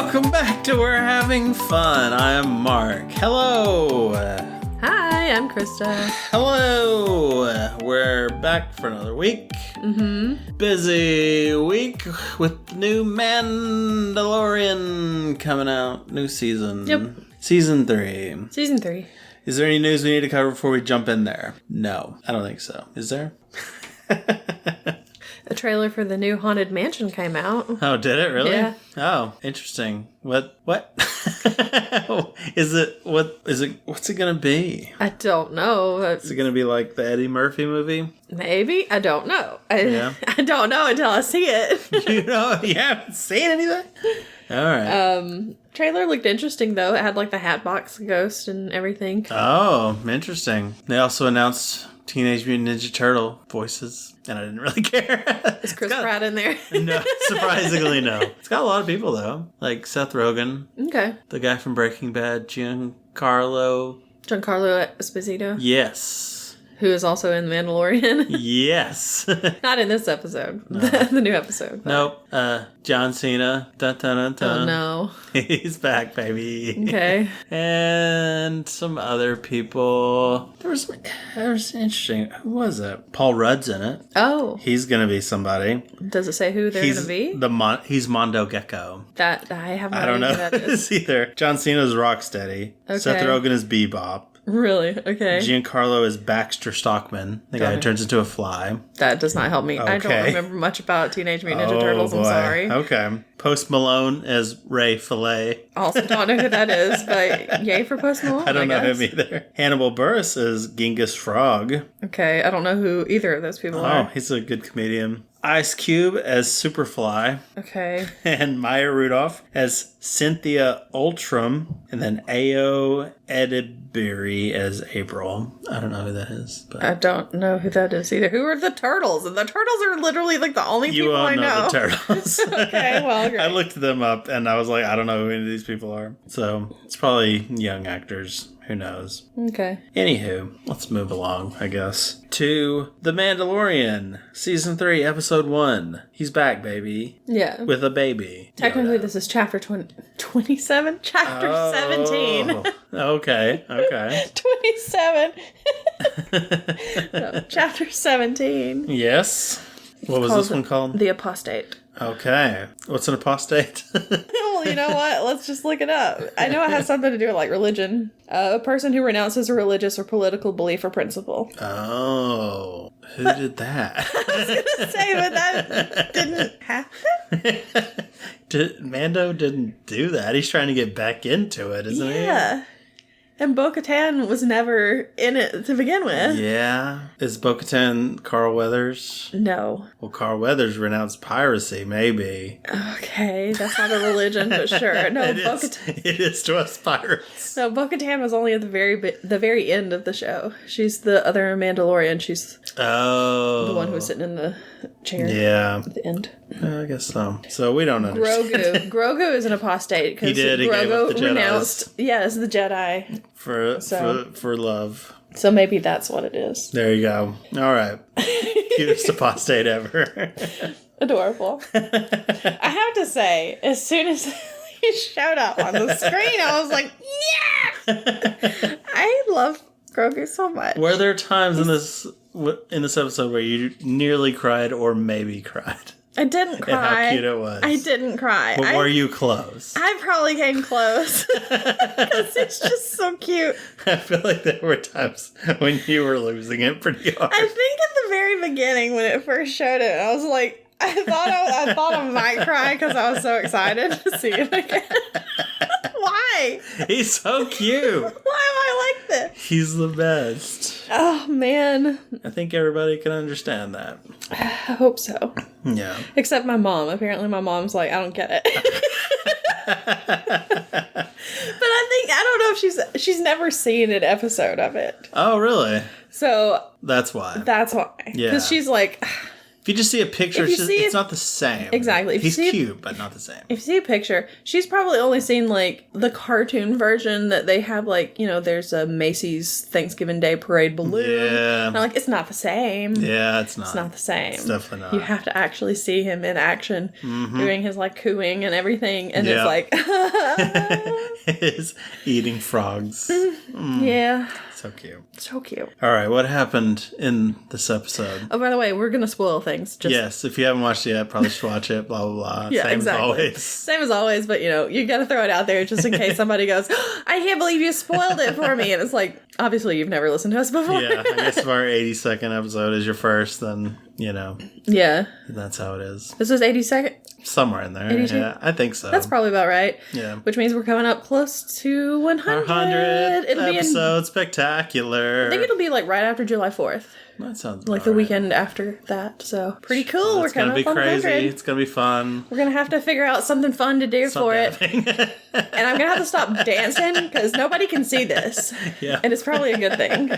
Welcome back to We're Having Fun. I am Mark. Hello. Hi, I'm Krista. Hello. We're back for another week. Busy week with new Mandalorian coming out. New season. Yep. Season 3. Season 3. Is there any news we need to cover before we jump in there? No, I don't think so. Is there? A trailer for the new Haunted Mansion came out. Oh, did it really? Yeah. Oh, interesting. What? Is it? What's it gonna be? I don't know. Is it gonna be like the Eddie Murphy movie? Maybe. I don't know. I don't know until I see it. You haven't seen anything? All right. Trailer looked interesting though. It had like the Hatbox Ghost and everything. Oh, interesting. They also announced Teenage Mutant Ninja Turtle voices, and I didn't really care. Is Chris Pratt in there? No, surprisingly no. It's got a lot of people though, like Seth Rogen, Okay. the guy from Breaking Bad, Giancarlo Esposito. Yes. Who is also in Mandalorian. Yes. Not in this episode. No. The new episode. Nope. John Cena. Dun, dun, dun, dun. Oh no. He's back, baby. Okay. And some other people. There was interesting. Who was it? Paul Rudd's in it. Oh. He's gonna be somebody. Does it say who they're gonna be? He's Mondo Gecko. That I have no I don't idea know who that is. either. John Cena's Rocksteady. Okay. Seth Rogen is Bebop. Really? Okay. Giancarlo is Baxter Stockman, the guy who turns into a fly. That does not help me. Okay. I don't remember much about Teenage Mutant Ninja Turtles. I'm sorry. Okay. Post Malone as Ray Fillet. Also don't know who that is, but yay for Post Malone, I don't know guess. him either. Hannibal Buress is Genghis Frog. Okay, I don't know who either of those people are. Oh, he's a good comedian. Ice Cube as Superfly. Okay. And Maya Rudolph as Cynthia Ultram. And then Ayo Edebiri as April. I don't know who that is. But I don't know who that is either. Who are the Turtles? And the Turtles are literally like the only you people all I know. The Turtles. Okay, well, great. I looked them up and I was like, I don't know who any of these people are. So it's probably young actors. Who knows? Okay. Anywho, let's move along, I guess, to The Mandalorian, Season 3, Episode 1. He's back, baby. Yeah. With a baby. Technically, this is chapter 27? Chapter 17. Okay. 27. No, chapter 17. Yes. What was this one called? The Apostate. Okay. What's an apostate? Well, you know what? Let's just look it up. I know it has something to do with, like, religion. A person who renounces a religious or political belief or principle. Oh. Who did that? I was going to say, but that didn't happen. Mando didn't do that. He's trying to get back into it, isn't he? Yeah. And Bo-Katan was never in it to begin with. Yeah. Is Bo-Katan Carl Weathers? No. Well, Carl Weathers renounced piracy, maybe. Okay, that's not a religion, but sure. No, It is to us pirates. No, Bo-Katan was only at the very end of the show. She's the other Mandalorian. She's the one who was sitting in the chair. Yeah. At the end. I guess so. So we don't understand. Grogu is an apostate because He gave up Grogu the renounced. Yes, the Jedi. For love. So maybe that's what it is. There you go. All right. Cutest apostate ever. Adorable. I have to say, as soon as he showed up on the screen, I was like, yeah! I love Grogu so much. Were there times in this episode where you nearly cried or maybe cried? I didn't cry. And how cute it was. I didn't cry. But were you close? I probably came close. Because it's just so cute. I feel like there were times when you were losing it pretty hard. I think at the very beginning when it first showed it, I was like, I thought I might cry because I was so excited to see it again. Why? He's so cute. Why am I like this? He's the best. Oh, man. I think everybody can understand that. I hope so. Yeah. Except my mom. Apparently my mom's like, I don't get it. But I don't know if she's never seen an episode of it. Oh, really? So. That's why. That's why. Yeah. Because she's like, If you just see a picture, it's not the same. Exactly. He's cute, but not the same. If you see a picture, she's probably only seen, like, the cartoon version that they have, like, you know, there's a Macy's Thanksgiving Day Parade balloon. Yeah. And I'm like, it's not the same. Yeah, it's not. It's not the same. It's definitely not. You have to actually see him in action, doing his, like, cooing and everything, and it's like... His eating frogs. Yeah. So cute. So cute. All right, what happened in this episode? Oh, by the way, we're going to spoil things. Yes, if you haven't watched it yet, probably should watch it, blah, blah, blah. Yeah, Same exactly. as always. Same as always, but, you know, you got to throw it out there just in case somebody goes, I can't believe you spoiled it for me. And it's like, obviously, you've never listened to us before. Yeah, I guess if our 82nd episode is your first, then, you know. Yeah. That's how it is. This was 82nd? Somewhere in there. 82? Yeah, I think so. That's probably about right. Yeah. Which means we're coming up close to 100. 100 episode spectacular. I think it'll be like right after July 4th. That sounds like the weekend after that. So pretty cool. It's going to be crazy. It's going to be fun. We're going to have to figure out something fun to do for it. And I'm going to have to stop dancing because nobody can see this. Yeah. And it's probably a good thing.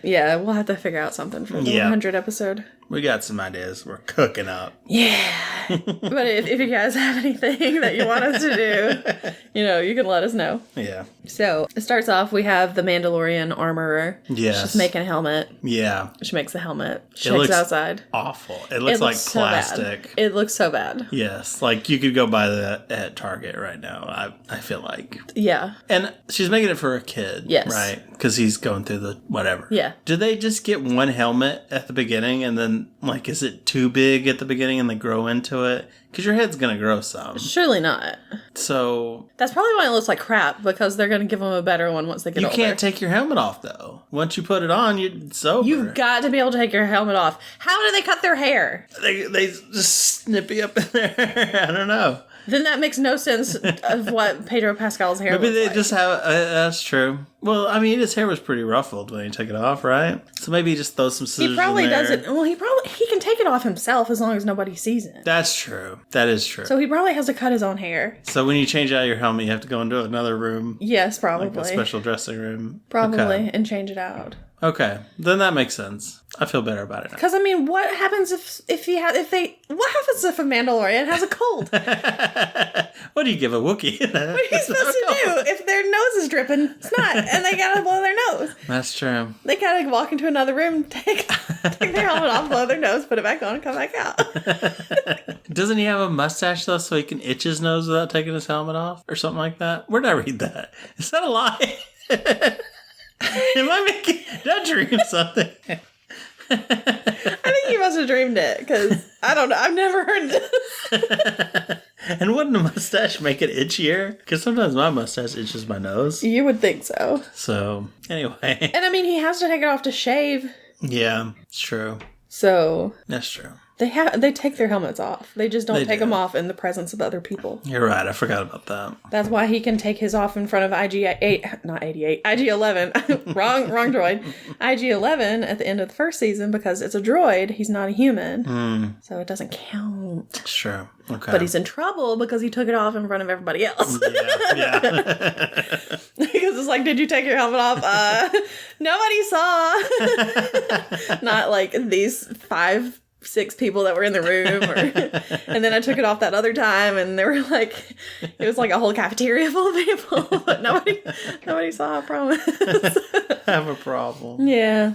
Yeah, we'll have to figure out something for the 100 episode. We got some ideas. We're cooking up. Yeah. But if you guys have anything that you want us to do, you know, you can let us know. Yeah. So, it starts off, we have the Mandalorian armorer. Yes. She's making a helmet. Yeah. She makes the helmet. She takes it outside. Awful. It looks like so plastic. Bad. It looks so bad. Yes. Like, you could go buy that at Target right now, I feel like. Yeah. And she's making it for a kid. Yes. Right? Because he's going through the whatever. Yeah. Did they just get one helmet at the beginning and then, like, is it too big at the beginning and they grow into it? Because your head's going to grow some. Surely not. So... That's probably why it looks like crap, because they're going to give them a better one once they get older. You can't take your helmet off, though. Once you put it on, it's over. You've got to be able to take your helmet off. How do they cut their hair? They just snippy up in there. I don't know. Then that makes no sense of what Pedro Pascal's hair Maybe looks they like. just have... that's true. Well, I mean, his hair was pretty ruffled when he took it off, right? So maybe he just throws some scissors He probably in there. does it. Well, he can take it off himself as long as nobody sees it. That's true. That is true. So he probably has to cut his own hair. So when you change out your helmet, you have to go into another room. Yes, probably. Like a special dressing room. Probably, okay. and change it out. Okay, then that makes sense. I feel better about it now. Because I mean, what happens if a Mandalorian has a cold? What do you give a Wookiee? What are you supposed to do if their nose is dripping snot and they gotta blow their nose? That's true. They gotta walk into another room, take their helmet off, blow their nose, put it back on, and come back out. Doesn't he have a mustache though, so he can itch his nose without taking his helmet off, or something like that? Where did I read that? Is that a lie? Did I dream something? I think you must have dreamed it, because I don't know. I've never heard this. And wouldn't a mustache make it itchier? Because sometimes my mustache itches my nose. You would think so. So, anyway. And I mean, he has to take it off to shave. Yeah, it's true. So. That's true. They take their helmets off. They just don't take do. them off in the presence of other people. You're right. I forgot about that. That's why he can take his off in front of IG-11. wrong droid. IG-11 at the end of the first season, because it's a droid. He's not a human. So it doesn't count. Sure. Okay. But he's in trouble because he took it off in front of everybody else. Yeah. Because it's like, did you take your helmet off? Nobody saw. Not like these 5-6 people that were in the room, and then I took it off that other time, and they were like, it was like a whole cafeteria full of people, but nobody saw, I promise. Have a problem. Yeah.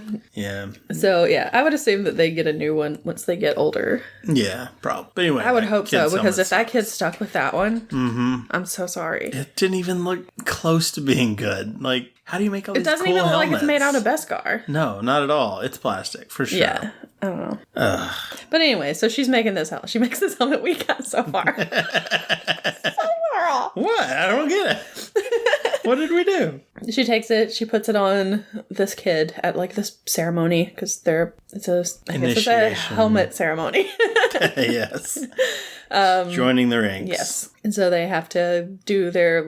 So yeah, I would assume that they get a new one once they get older. Yeah, probably. But anyway, I would hope so, because if that kid's stuck with that one, I'm so sorry. It didn't even look close to being good. Like, how do you make all these cool helmets? It doesn't even look like it's made out of Beskar. No, not at all. It's plastic, for sure. Yeah. I don't know. But anyway, so she's making this helmet. She makes this helmet we got so far. So far off. What? I don't get it. What did we do? She takes it, she puts it on this kid at like this ceremony, because it's a helmet ceremony. Yes. Joining the ranks. Yes. And so they have to do their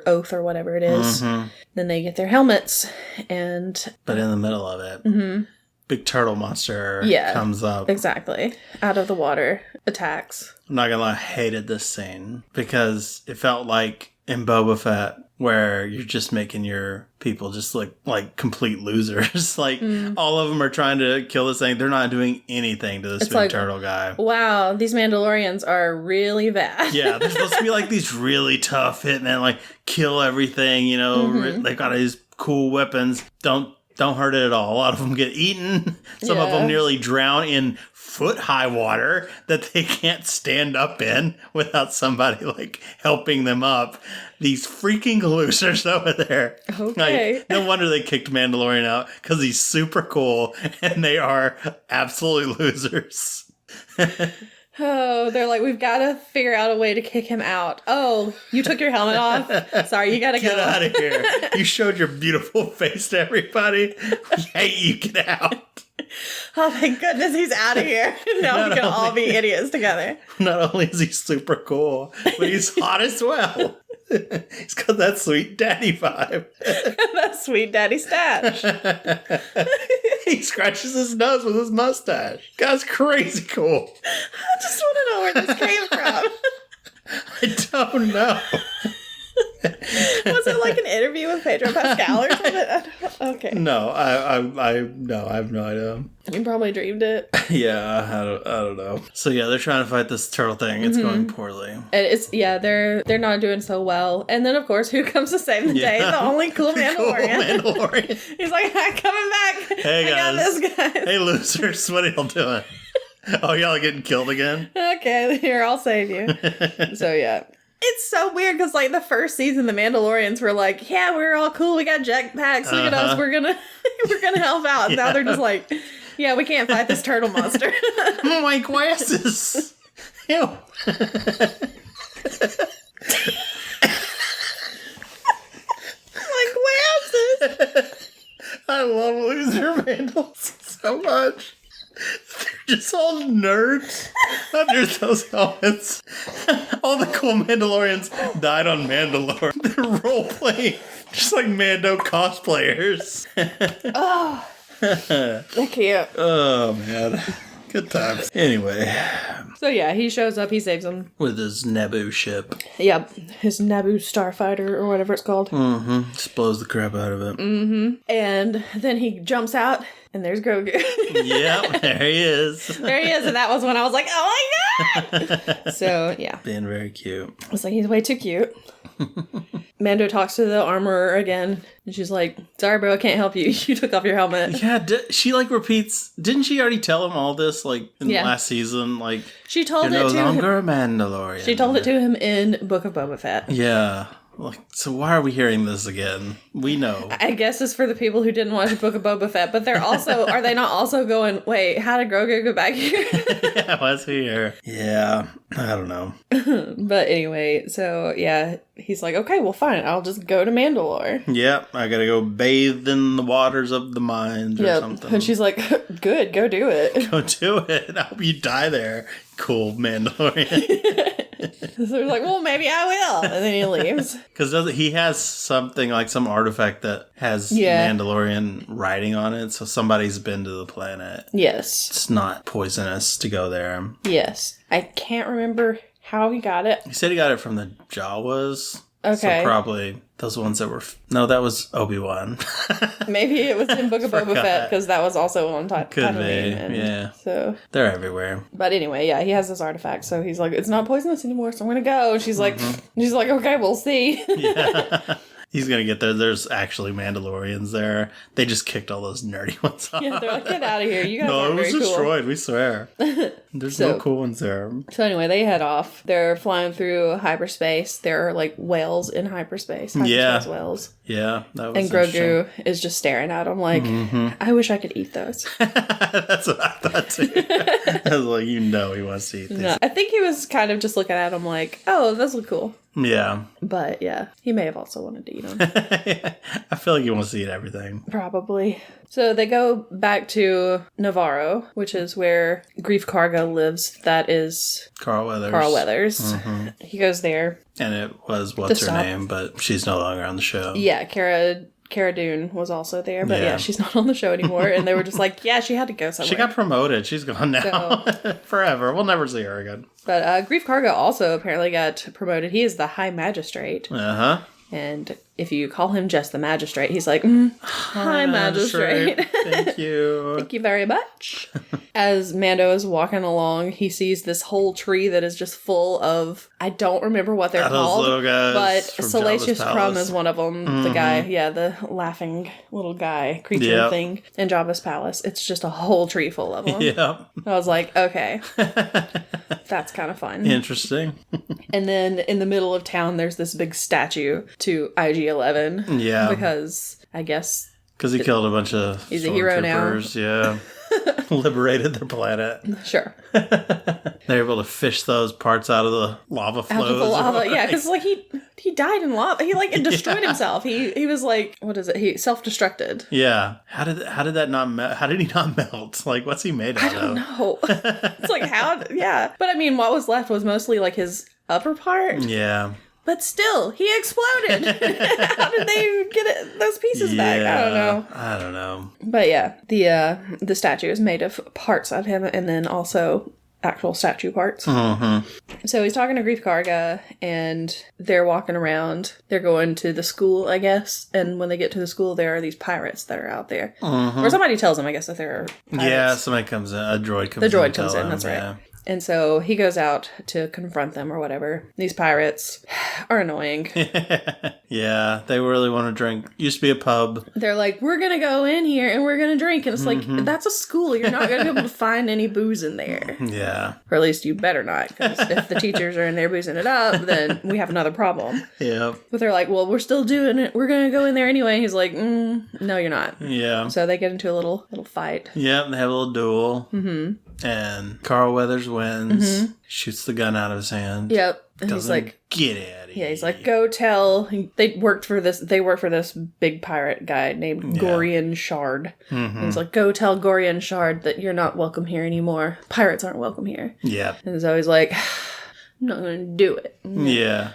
oath or whatever it is. Then they get their helmets, but in the middle of it, big turtle monster comes up. Exactly. Out of the water, attacks. I'm not gonna lie, I hated this scene because it felt like in Boba Fett where you're just making your people just look like complete losers. Like, all of them are trying to kill this thing. They're not doing anything to this big turtle guy. Wow, these Mandalorians are really bad. Yeah, they're supposed to be like these really tough hitmen, like kill everything, you know. They've got these cool weapons. Don't hurt it at all. A lot of them get eaten. Some of them nearly drown in foot-high water that they can't stand up in without somebody, like, helping them up. These freaking losers over there. Okay. Like, no wonder they kicked Mandalorian out, because he's super cool, and they are absolute losers. Oh, they're like, we've got to figure out a way to kick him out. Oh, you took your helmet off? Sorry, you got to go. Get out of here. You showed your beautiful face to everybody. We hate you. Get out. Oh, thank goodness he's out of here. Now we can all be idiots together. Not only is he super cool, but he's hot as well. He's got that sweet daddy vibe. That sweet daddy stash. He scratches his nose with his mustache. Guy's crazy cool. I just want to know where this came from. I don't know. Was it like an interview with Pedro Pascal or something? Okay. No, I have no idea. You probably dreamed it. Yeah, I don't know. So yeah, they're trying to fight this turtle thing. It's going poorly. And they're not doing so well. And then of course, who comes to save the day? The only cool Mandalorian. Cool Mandalorian. He's like, I'm coming back. Hey guys. I got this, guys. Hey losers, what are y'all doing? Oh, y'all getting killed again? Okay, here, I'll save you. So yeah. It's so weird because, like, the first season, the Mandalorians were like, "Yeah, we're all cool. We got jetpacks. Look at us. We're gonna help out." And now they're just like, "Yeah, we can't fight this turtle monster." My glasses. Ew. My glasses. I love loser Mandals so much. They're just all nerds under those helmets. All the cool Mandalorians died on Mandalore. They're role-playing, just like Mando cosplayers. Oh, they're cute. Oh, man. Good times. Anyway. So yeah, he shows up, he saves him. With his Naboo ship. Yep, his Naboo starfighter or whatever it's called. Mm-hmm. Just blows the crap out of it. Mm-hmm. And then he jumps out, and there's Grogu. Yep, there he is. There he is, and that was when I was like, oh my god! So, yeah. Being very cute. I was like, he's way too cute. Mando talks to the armorer again, and she's like, sorry bro, I can't help you. You took off your helmet. Yeah, she like repeats, didn't she already tell him all this like in the last season? Like, she told you're it no to longer him. a Mandalorian. She told it to him in Book of Boba Fett. Yeah. Like, so why are we hearing this again? We know. I guess it's for the people who didn't watch Book of Boba Fett, but they're also, are they not also going, wait, how did Grogu go back here? Yeah, why's he here? Yeah, I don't know. But anyway, so yeah, he's like, okay, well fine, I'll just go to Mandalore. Yep, I gotta go bathe in the waters of the mines or something. And she's like, good, go do it. Go do it. I hope you die there, cool Mandalorian. So they're like, well, maybe I will. And then he leaves. Because he has something like some artifact that has Mandalorian writing on it. So somebody's been to the planet. Yes. It's not poisonous to go there. Yes. I can't remember how he got it. He said he got it from the Jawas. Okay. So probably those ones that were... No, that was Obi-Wan. Maybe it was in Book of Boba Fett, because that was also on Could be, yeah. So they're everywhere. But anyway, yeah, he has this artifact, so he's like, it's not poisonous anymore, so I'm gonna go. And she's like, okay, we'll see. Yeah. He's gonna get there. There's actually Mandalorians there. They just kicked all those nerdy ones off. Yeah, they're like, get out of here. You guys aren't very cool. No, it was destroyed, cool. we swear. There's no cool ones there. So anyway, they head off. They're flying through hyperspace. There are like whales in hyperspace. Hyperspace whales. Yeah, that was And Grogu is just staring at them like, I wish I could eat those. That's what I thought too. I was like, he wants to eat these. No, I think he was kind of just looking at them like, oh, those look cool. Yeah. But yeah, he may have also wanted to eat them. I feel like he wants to eat everything. Probably. So they go back to Navarro, which is where Grief Karga lives. That is Carl Weathers. He goes there. And it was what's her name, but she's no longer on the show. Yeah, Cara Cara Dune was also there, but yeah, she's not on the show anymore. And they were just like, yeah, she had to go somewhere. She got promoted. She's gone now. Forever. We'll never see her again. But Grief Karga also apparently got promoted. He is the High Magistrate. Uh-huh. And if you call him just the Magistrate, he's like, High Magistrate. Thank you. Thank you very much. As Mando is walking along, he sees this whole tree that is just full of, I don't remember what they're called, little guys but Salacious Crumb is one of them. The guy, the laughing little guy, creature thing in Jabba's palace. It's just a whole tree full of them. Yep. I was like, okay, that's kind of fun. Interesting. And then in the middle of town, there's this big statue to IG-11. Yeah. Because, I guess... Because he killed a bunch of he's a hero now. Yeah. Liberated their planet. Sure. They're able to fish those parts out of the lava flows. Out of the lava, yeah, because like he died in lava. He like destroyed himself. He was like, what is it? He self-destructed. Yeah. How did that not melt? How did he not melt? Like, what's he made out of? I don't know. It's like how? Yeah, but I mean, what was left was mostly like his upper part. Yeah. But still, he exploded. How did they get those pieces back? I don't know. But yeah, the statue is made of parts of him and then also actual statue parts. Mm-hmm. So he's talking to Grief Karga and they're walking around. They're going to the school, I guess. And when they get to the school, there are these pirates that are out there. Mm-hmm. Or somebody tells them, I guess, that there are pirates. Yeah, somebody comes in. A droid comes in. The droid comes in, that's right. And so he goes out to confront them or whatever. These pirates are annoying. Yeah, they really want to drink. Used to be a pub. They're like, we're going to go in here and we're going to drink. And it's like, that's a school. You're not going to be able to find any booze in there. Yeah. Or at least you better not. Because if the teachers are in there boozing it up, then we have another problem. Yeah. But they're like, well, we're still doing it. We're going to go in there anyway. He's like, no, you're not. Yeah. So they get into a little fight. Yep, they have a little duel. Mm-hmm. And Carl Weathers wins, shoots the gun out of his hand. Yep. And he's like, get out of here. Yeah, he's like, go tell. They work for this big pirate guy named Gorian Shard. Mm-hmm. And he's like, go tell Gorian Shard that you're not welcome here anymore. Pirates aren't welcome here. Yeah. And so he's like, I'm not going to do it. Yeah.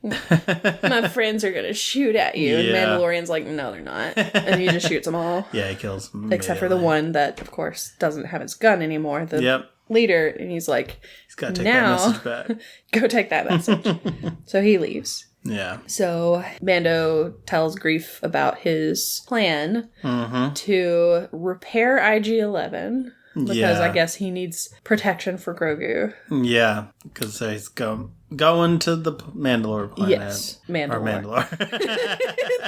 My friends are going to shoot at you. And Mandalorian's like, no, they're not. And he just shoots them all. Yeah, he kills them. Except for the one that, of course, doesn't have his gun anymore. The leader. And he's like, he's got to take that message back. Go take that message. So he leaves. Yeah. So Mando tells Grief about his plan to repair IG-11. Because I guess he needs protection for Grogu. Yeah, because he's going to the Mandalore planet. Yes, Mandalore. Or Mandalore.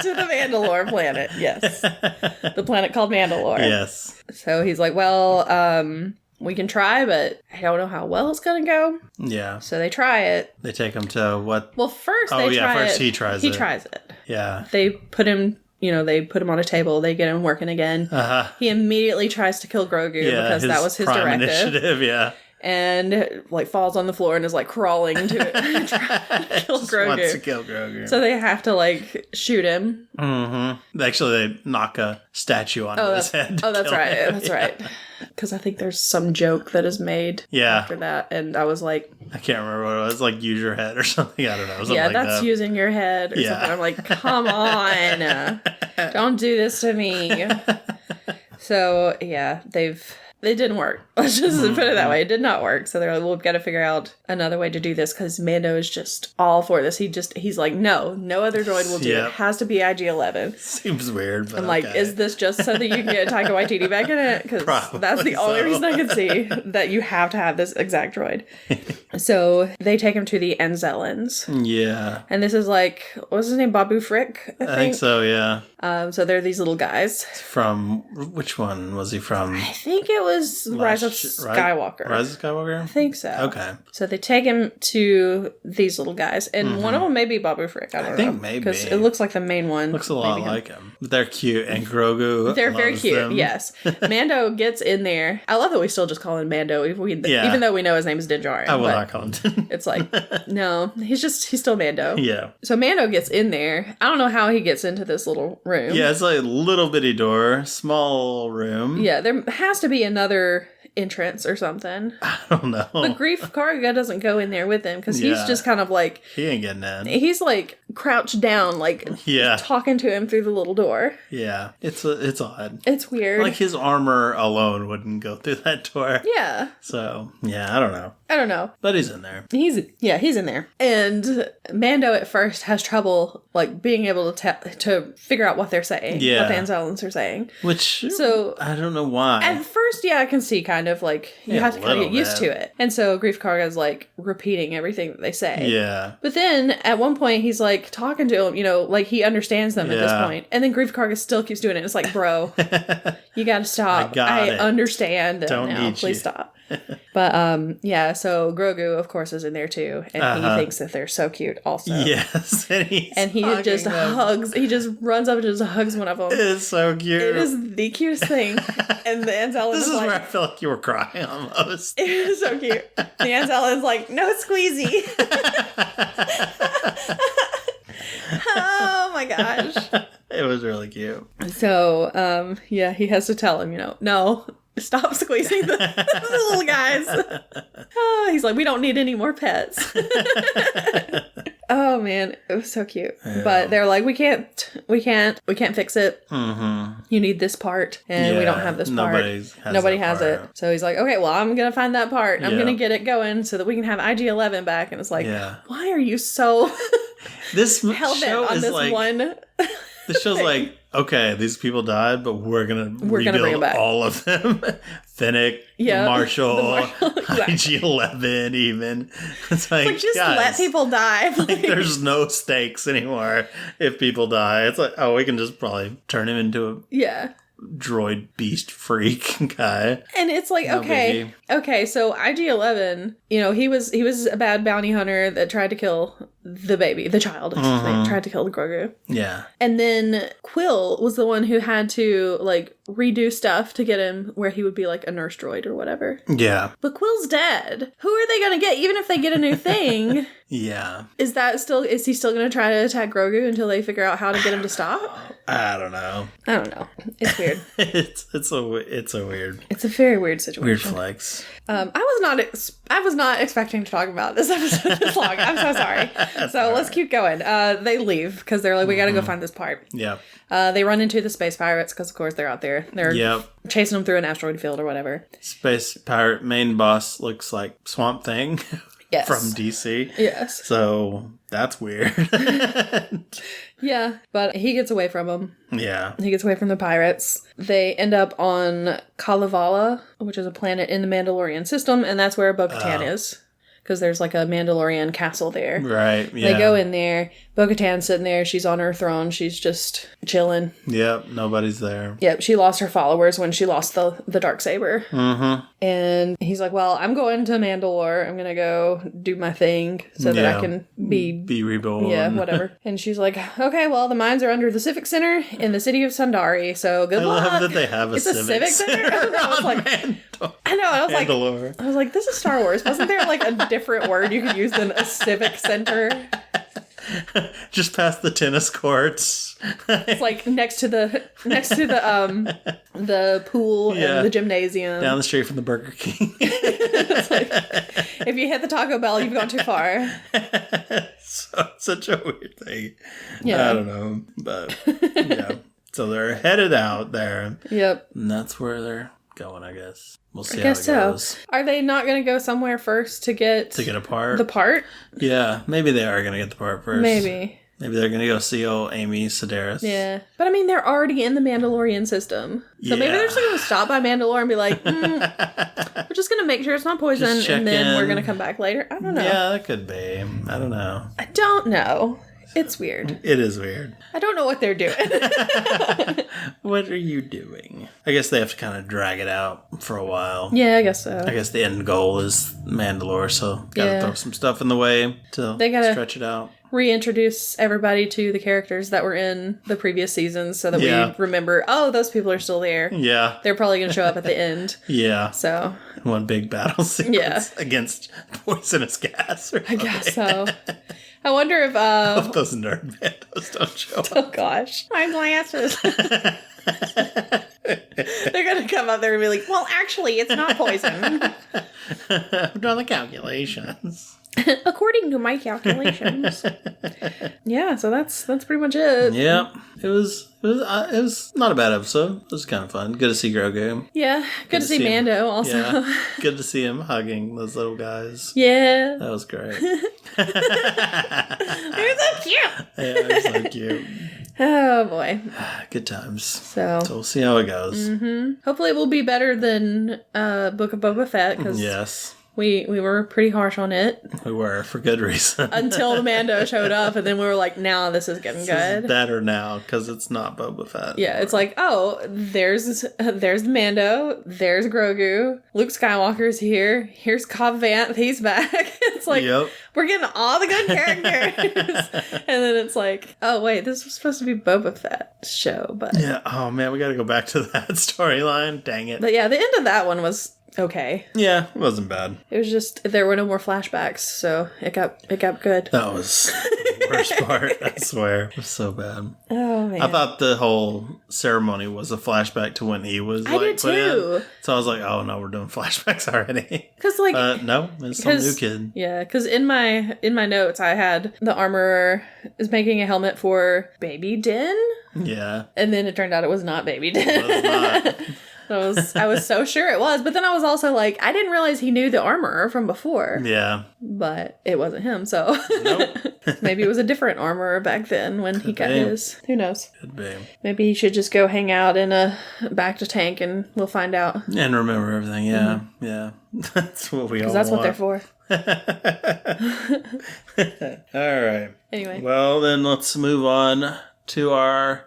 To the Mandalore planet, yes. The planet called Mandalore. Yes. So he's like, well, we can try, but I don't know how well it's going to go. Yeah. So they try it. They take him to what? Well, first they try it. First he tries it. He tries it. Yeah. They put him... they put him on a table, they get him working again. He immediately tries to kill Grogu because that was his directive. Initiative, yeah. And falls on the floor and is crawling to kill Grogu. Wants to kill Grogu. So they have to shoot him. Mm-hmm. Actually, they knock a statue onto his head. Oh, that's right. Him. That's right. Because I think there's some joke that is made after that. And I was like... I can't remember what it was. Use your head or something. I don't know. Something that's using your head or something. I'm like, come on. Don't do this to me. So, yeah, It didn't work. Let's just put it that way. It did not work. So they're like, well, we've got to figure out another way to do this because Mando is just all for this. He's like, no other droid will do it. It has to be IG-11. Seems weird, but I'm like, is this just so that you can get Taika Waititi back in it? Because that's the only reason I can see that you have to have this exact droid. So they take him to the Anzellans. Yeah. And this is what's his name? Babu Frick, I think so, yeah. So they're these little guys. From, which one was he from? I think it was Rise of Skywalker. Rise of Skywalker? I think so. Okay. So they take him to these little guys, and one of them may be Babu Frick. I think maybe. Because it looks like the main one. Looks a lot like him. But they're cute, and Grogu They're very cute, them. Yes. Mando gets in there. I love that we still just call him Mando, even though we know his name is Din Djarin. I will not call him Din. It's no, he's still Mando. Yeah. So Mando gets in there. I don't know how he gets into this little room. Yeah, it's a little bitty door, small room. Yeah, there has to be another entrance or something. I don't know. But Grief Karga doesn't go in there with him because he's just kind of he ain't getting in. He's crouched down, like talking to him through the little door. Yeah, it's odd. It's weird. Like his armor alone wouldn't go through that door. Yeah. So yeah, I don't know. But he's in there. He's in there. And Mando at first has trouble like being able to figure out what they're saying. Yeah. What the Anzellans are saying. Which I don't know why. At first, I can see kind of like you have to kind of get used to it. And so Grief Karga's like repeating everything that they say. Yeah. But then at one point he's like talking to him, like he understands them at this point. And then Grief Karga still keeps doing it. It's like, bro, you gotta stop. I understand them now. Please stop. But so Grogu of course is in there too, and he thinks that they're so cute also. Yes. And he just hugs, he just runs up and just hugs one of them. It is so cute. It is the cutest thing. And the Anzellans this is where I feel like you were crying almost. It is so cute. The Anzellan's like, no squeezy. Oh my gosh. It was really cute. So he has to tell him, no, stop squeezing the little guys. He's like, we don't need any more pets. Oh man, it was so cute. Yeah. But they're like, we can't fix it. Mm-hmm. You need this part, and we don't have this part. Nobody has it. So he's like, okay, well, I'm gonna find that part. I'm gonna get it going so that we can have IG-11 back. And it's like, why are you so this hell bent on this like, one? This show's like, okay, these people died, but we're gonna rebuild all of them. Fennec, Marshall, IG-11, even. It's like just guys, let people die. Like, there's no stakes anymore if people die. It's like, oh, we can just probably turn him into a droid beast freak guy. And it's like, okay, so IG-11, he was a bad bounty hunter that tried to kill the child. Like, tried to kill the Grogu. Yeah. And then Quill was the one who had to like redo stuff to get him where he would be like a nurse droid or whatever. Yeah. But Quill's dead. Who are they gonna get? Even if they get a new thing. Yeah. Is he still gonna try to attack Grogu until they figure out how to get him to stop? I don't know. It's weird. It's a weird. It's a very weird situation. Weird flex. I was not expecting to talk about this episode this long. I'm so sorry. So let's keep going. They leave because they're like, we gotta go find this part. Yeah. They run into the space pirates because of course they're out there. They're chasing them through an asteroid field or whatever. Space pirate main boss looks like Swamp Thing. Yes. From DC. Yes. So that's weird. Yeah, but he gets away from them. Yeah. He gets away from the pirates. They end up on Kalevala, which is a planet in the Mandalorian system, and that's where Bo-Katan is. Because there's like a Mandalorian castle there. Right, yeah. They go in there. Bo-Katan's sitting there. She's on her throne. She's just chilling. Yep, nobody's there. Yep, she lost her followers when she lost the Darksaber. Mm-hmm. And he's like, well, I'm going to Mandalore. I'm going to go do my thing so that I can be reborn. Yeah, whatever. And she's like, okay, well, the mines are under the Civic Center in the city of Sundari, so good luck. I love that they have a Civic Center. I was like, I know. I was like, this is Star Wars. Wasn't there like a different word you could use than a Civic Center? Just past the tennis courts. It's like next to the pool and the gymnasium. Down the street from the Burger King. It's like, if you hit the Taco Bell, you've gone too far. Such a weird thing. Yeah. I don't know. But yeah. So they're headed out there. Yep. And that's where they're going, I guess. We'll see how it goes. So. Are they not going to go somewhere first to get a part? The part? Yeah, maybe they are going to get the part first. Maybe they're going to go see old Amy Sedaris. Yeah. But I mean, they're already in the Mandalorian system. So maybe they're just going to stop by Mandalore and be like, we're just going to make sure it's not poison and then we're going to come back later. I don't know. Yeah, that could be. I don't know. I don't know. It's weird. It is weird. I don't know what they're doing. What are you doing? I guess they have to kind of drag it out for a while. Yeah, I guess so. I guess the end goal is Mandalore, so gotta throw some stuff in the way to stretch it out. Reintroduce everybody to the characters that were in the previous seasons so that we remember, those people are still there. Yeah. They're probably going to show up at the end. Yeah. So. One big battle sequence against poisonous gas or something. I guess so. I wonder if hope those nerd bandos don't show up. Oh gosh. My glasses. They're gonna come up there and be like, well, actually, it's not poison. I've done the calculations. According to my calculations. Yeah, so that's pretty much it. Yeah, it was not a bad episode. It was kind of fun. Good to see Grogu. Yeah, good to see Mando also. Yeah, good to see him hugging those little guys. Yeah. That was great. They're so cute. Yeah, they're so cute. Oh boy. Good times. So we'll see how it goes. Hopefully it will be better than Book of Boba Fett, because yes. We were pretty harsh on it. We were, for good reason. Until the Mando showed up, and then we were like, now this is getting good. Is better now, because it's not Boba Fett. Yeah, it's like, oh, there's Mando, there's Grogu, Luke Skywalker's here, here's Cobb Vanth, he's back. It's like, we're getting all the good characters. And then it's like, oh wait, this was supposed to be Boba Fett's show, but... Yeah, oh man, we gotta go back to that storyline, dang it. But yeah, the end of that one was... okay. Yeah, it wasn't bad. It was just there were no more flashbacks, so it got good. That was the worst part, I swear. It was so bad. Oh man. I thought the whole ceremony was a flashback to when he was I did too. In. So I was like, oh no, we're doing flashbacks already. Cuz like no, it's some new kid. Yeah, cuz in my notes I had the armorer is making a helmet for Baby Din. Yeah. And then it turned out it was not Baby Din. It was not. I was so sure it was, but then I was also like, I didn't realize he knew the armorer from before. Yeah. But it wasn't him, so. Nope. Maybe it was a different armorer back then when he got his. Who knows? Could be. Maybe he should just go hang out in a back to tank and we'll find out. And remember everything, yeah. Mm-hmm. Yeah. That's what we all want. Because that's what they're for. All right. Anyway. Well, then let's move on to our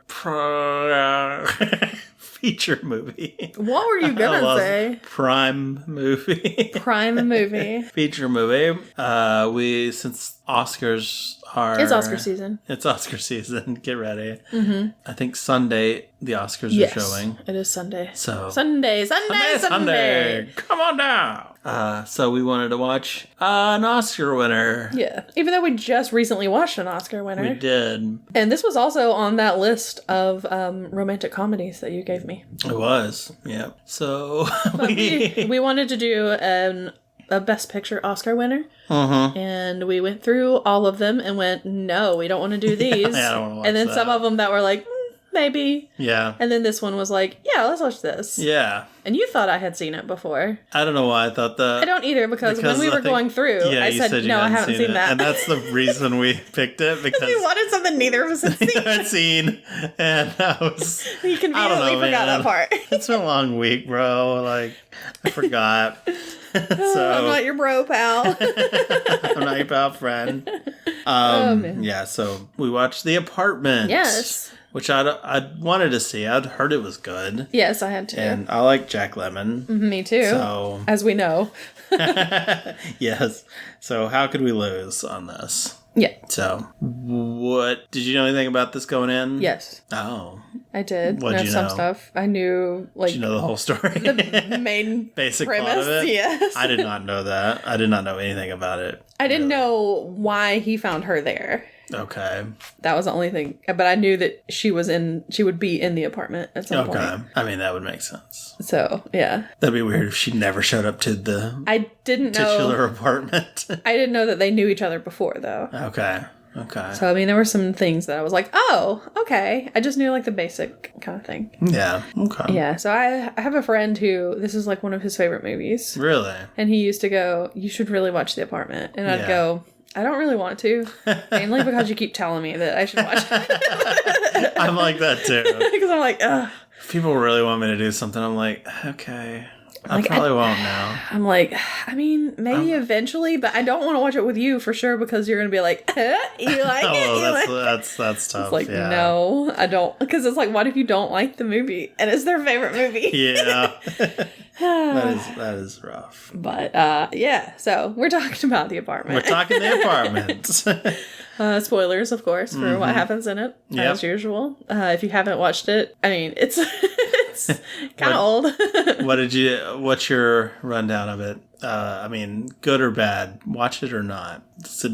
feature movie. What were you gonna say? Prime movie. Prime movie. Feature movie. Since Oscars are... It's Oscar season. It's Oscar season. Get ready. Mm-hmm. I think Sunday the Oscars are showing. It is Sunday. So Sunday. Come on down. So we wanted to watch an Oscar winner. Yeah. Even though we just recently watched an Oscar winner. We did. And this was also on that list of romantic comedies that you gave me. It was. Yeah. So we wanted to do a Best Picture Oscar winner. Uh-huh. And we went through all of them and went, no, we don't want to do these. I don't want to watch And then that. some of them that were like, maybe. Yeah. And then this one was like, yeah, let's watch this. Yeah. And you thought I had seen it before. I don't know why I thought that. I don't either, because when we were going through, I said no, I haven't seen that. And that's the reason we picked it, because we wanted something neither of us had seen. I'd seen. And I was... You conveniently forgot that part. It's been a long week, bro. Like, I forgot. So I'm not your bro, pal. I'm not your pal friend. Yeah, so we watched The Apartment. Yes. Which I wanted to see. I'd heard it was good. Yes, I had to. And I like Jack Lemmon. Me too. So, as we know. Yes. So how could we lose on this? Yeah. So, what did you know anything about this going in? Yes. Oh. I did. What'd you some know? Stuff. I knew, like... Did you know the whole story? The main basic premise, plot of it? yes. I did not know that. I did not know anything about it. I didn't know why he found her there. Okay. That was the only thing. But I knew that she would be in the apartment at some point. Okay. I mean, that would make sense. So, yeah. That'd be weird if she never showed up to the titular apartment. I didn't know that they knew each other before, though. Okay. So, I mean, there were some things that I was like, oh, okay. I just knew, like, the basic kind of thing. Yeah. Okay. Yeah. So I have a friend who, this is, like, one of his favorite movies. Really? And he used to go, you should really watch The Apartment. And I'd go... I don't really want to, mainly because you keep telling me that I should watch it. I'm like that too. Because I'm like, ugh. If people really want me to do something, I'm like, okay. I probably won't now. I'm like, I mean, maybe eventually, but I don't want to watch it with you for sure, because you're going to be like, you like it? That's tough. It's like, no, I don't. Because it's like, what if you don't like the movie and it's their favorite movie? Yeah. That is rough. But, yeah, so we're talking about The Apartment. We're talking The Apartment. Spoilers, of course, for what happens in it, as usual. If you haven't watched it, I mean, it's kind of old. What's your rundown of it? I mean, good or bad, watch it or not,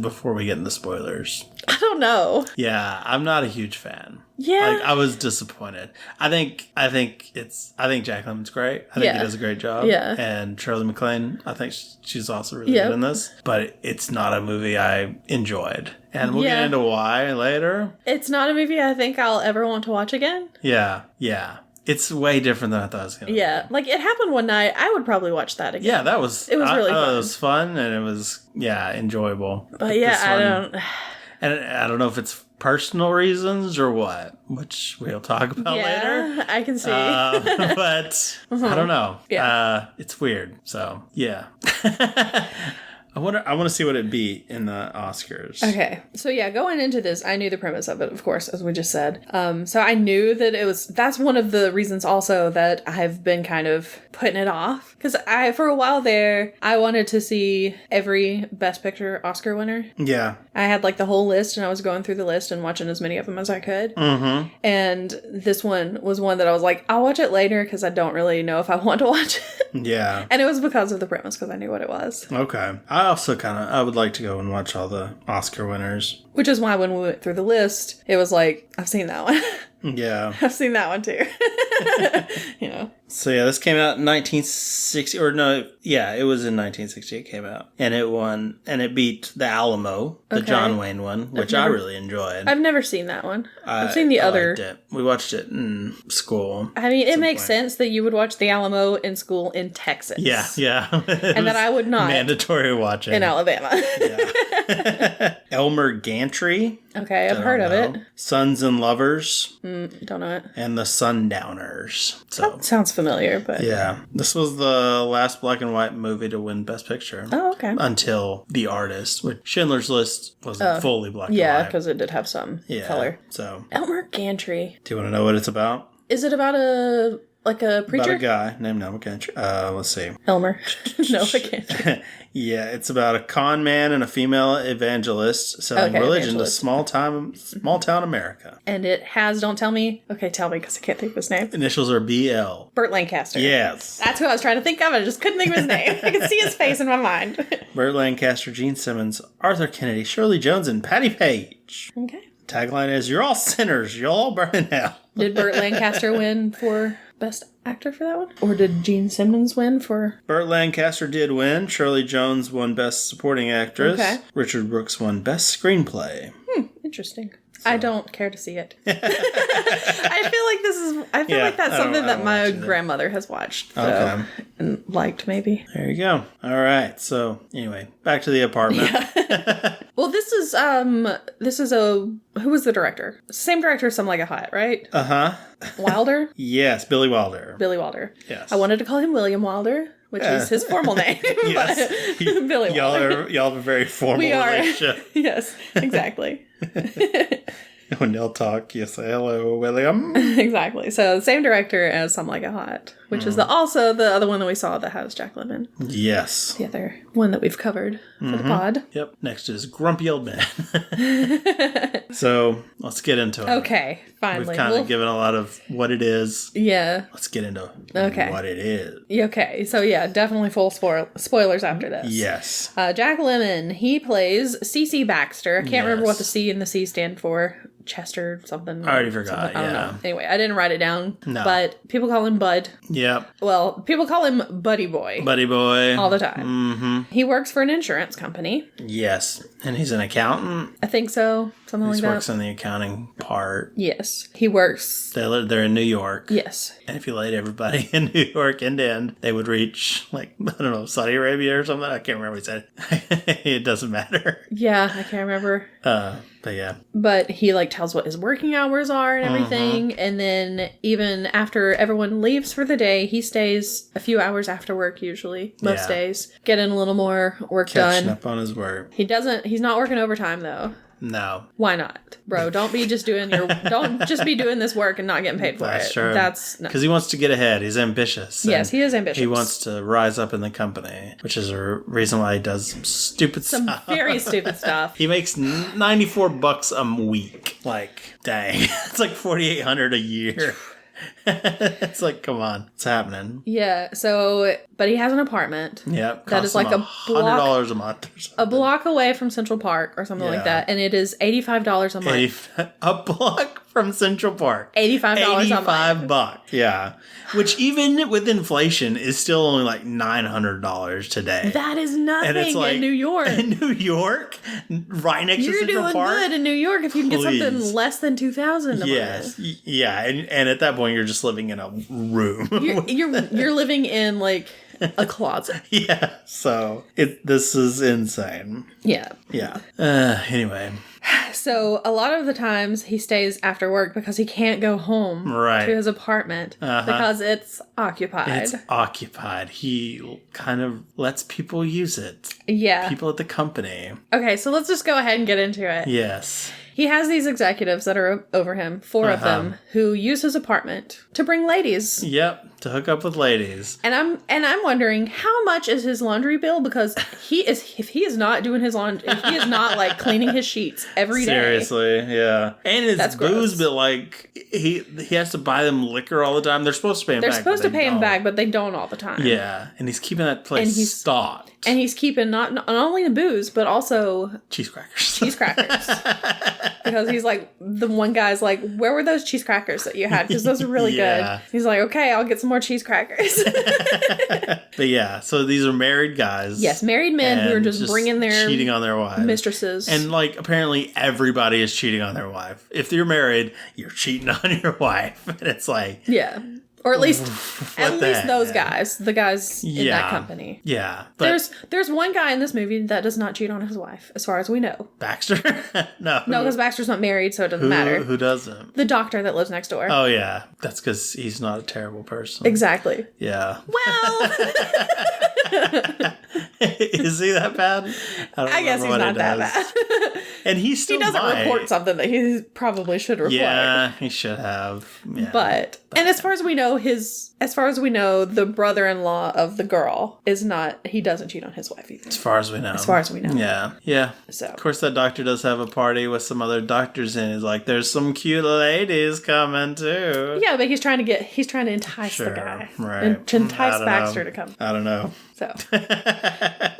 before we get into spoilers. I don't know. Yeah, I'm not a huge fan. Yeah. Like, I was disappointed. I think Jack Lemmon's great. I think he does a great job. Yeah. And Shirley MacLaine, I think she's also really good in this. But it's not a movie I enjoyed. And we'll get into why later. It's not a movie I think I'll ever want to watch again. Yeah. It's way different than I thought it was going to be. Yeah. Like, it happened one night. I would probably watch that again. Yeah, it was really fun. It was fun, and it was, enjoyable. But I don't know if it's personal reasons or what, which we'll talk about later. I can see. But I don't know. Yeah. It's weird. So, yeah. I want to see what it'd be in the Oscars. Okay. So going into this, I knew the premise of it, of course, as we just said. So I knew that that's one of the reasons also that I've been kind of putting it off. Because for a while there, I wanted to see every Best Picture Oscar winner. Yeah. I had like the whole list, and I was going through the list and watching as many of them as I could. Mm-hmm. And this one was one that I was like, I'll watch it later because I don't really know if I want to watch it. Yeah. And it was because of the premise, because I knew what it was. Okay. I would like to go and watch all the Oscar winners. Which is why when we went through the list, it was like, I've seen that one. Yeah. I've seen that one too. So this came out in 1960, it was in 1960 it came out. And it won, and it beat The Alamo, the John Wayne one, which I really enjoyed. I've never seen that one. I've seen the other. Liked it. We watched it in school. I mean, it makes sense that you would watch The Alamo in school in Texas. Yeah. And that I would not. Mandatory watching. In Alabama. Yeah. Elmer Gantry. Okay, I've heard of it. Sons and Lovers. Don't know it. And The Sundowners. So that sounds familiar, but... Yeah. This was the last black and white movie to win Best Picture. Oh, okay. Until The Artist, which Schindler's List wasn't fully black and white. Yeah, because it did have some color. So Elmer Gantry. Do you want to know what it's about? Is it about a preacher? About a guy named Elmer Gantry. Let's see. Elmer. Noah Gantry. Yeah, it's about a con man and a female evangelist selling religion to small town America. And it has, don't tell me. Okay, tell me, because I can't think of his name. Initials are BL. Burt Lancaster. Yes. That's who I was trying to think of. I just couldn't think of his name. I could see his face in my mind. Burt Lancaster, Gene Simmons, Arthur Kennedy, Shirley Jones, and Patty Page. Okay. Tagline is, "You're all sinners. You'll all burn in hell." Did Burt Lancaster win for Best Actor for that one? Or did Gene Simmons win for... Burt Lancaster did win. Shirley Jones won Best Supporting Actress. Okay. Richard Brooks won Best Screenplay. Interesting. So. I don't care to see it. I feel like that's something that my grandmother has watched. So, and liked, maybe. There you go. All right. So, anyway, back to the apartment. Yeah. Well, this is who was the director? Same director as Some Like It Hot, right? Uh-huh. Wilder? Yes, Billy Wilder. Billy Wilder. Yes. I wanted to call him William Wilder, which is his formal name. Yes. Billy Wilder. Y'all have a very formal relationship. Yes, exactly. When they'll talk, you say, "Hello, William." Exactly. So, same director as Some Like It Hot, which is also the other one that we saw that has Jack Lemmon. Yes. The other one that we've covered for the pod. Yep. Next is Grumpy Old Man. So, let's get into it. Okay, finally. We've kind of given a lot of what it is. Yeah. Let's get into what it is. Okay, so definitely full spoilers after this. Yes. Jack Lemmon, he plays C.C. Baxter. I can't remember what the C and the C stand for. Chester something. I already forgot, I don't know. Anyway, I didn't write it down. No. But people call him Bud. Yep. Well, people call him Buddy Boy. Buddy Boy. All the time. Mm-hmm. He works for an insurance company. Yes. And he's an accountant. I think so. Something like that. He works on the accounting part. Yes. He works... They're in New York. Yes. And if you laid everybody in New York end to end, they would reach, Saudi Arabia or something. I can't remember what he said. It doesn't matter. Yeah, I can't remember. But yeah. But he tells what his working hours are and everything. And then even after everyone leaves for the day, he stays a few hours after work usually. Most days. Getting a little more work done. Catching up on his work. He's not working overtime though. No. Why not? Bro, don't just be doing this work and not getting paid for it. That's true. That's because he wants to get ahead. He's ambitious. Yes, he is ambitious. He wants to rise up in the company, which is a reason why he does some stupid stuff. Some very stupid stuff. He makes $94 a week. Dang. It's $4,800 a year. It's like, come on, it's happening. Yeah. So, but he has an apartment. Yep. That is like a $100 a month. A block away from Central Park or something like that, and it is $85 a month. A block from Central Park. $85 a month. $85. Yeah. Which even with inflation is still only like $900 today. That is nothing in New York. In New York, right next to Central Park. You're doing good in New York if you can get something less than $2,000. Yes, yeah, and at that point you're just living in a room. You're living in like a closet. Yeah. So this is insane. Yeah. Yeah. Anyway. So a lot of the times he stays after work because he can't go home to his apartment because it's occupied. It's occupied. He kind of lets people use it. Yeah. People at the company. Okay, so let's just go ahead and get into it. Yes. He has these executives that are over him, 4 of them, who use his apartment to bring ladies. Yep, to hook up with ladies. And I'm wondering how much is his laundry bill, because if he is not doing his laundry, if he is not like cleaning his sheets every day. Seriously, yeah. And his booze, but like he has to buy them liquor all the time. They're supposed to pay him back. They're supposed to pay him back, but they don't all the time. Yeah, and he's keeping that place stocked. And he's keeping not only the booze, but also cheese crackers. Because he's like, the one guy's like, where were those cheese crackers that you had? Because those are really good. He's like, okay, I'll get some more cheese crackers. But yeah, so these are married guys. Yes, married men who are just bringing their cheating on their wives, mistresses. And like, apparently everybody is cheating on their wife. If you're married, you're cheating on your wife. And it's like... Yeah. Or at least those guys, the guys in that company. Yeah. But there's one guy in this movie that does not cheat on his wife, as far as we know. Baxter? No, because Baxter's not married, so it doesn't matter. Who doesn't? The doctor that lives next door. Oh, yeah. That's because he's not a terrible person. Exactly. Yeah. Well... Is he that bad? I guess he's not that bad. And he doesn't report something that he probably should report. Yeah, he should have. Yeah. But and as far as we know, the brother-in-law of the girl he doesn't cheat on his wife either. As far as we know. Yeah. Yeah. So of course that doctor does have a party with some other doctors in. He's like, there's some cute ladies coming too. Yeah, but he's trying to entice the guy. Right. And to entice Baxter to come. I don't know. So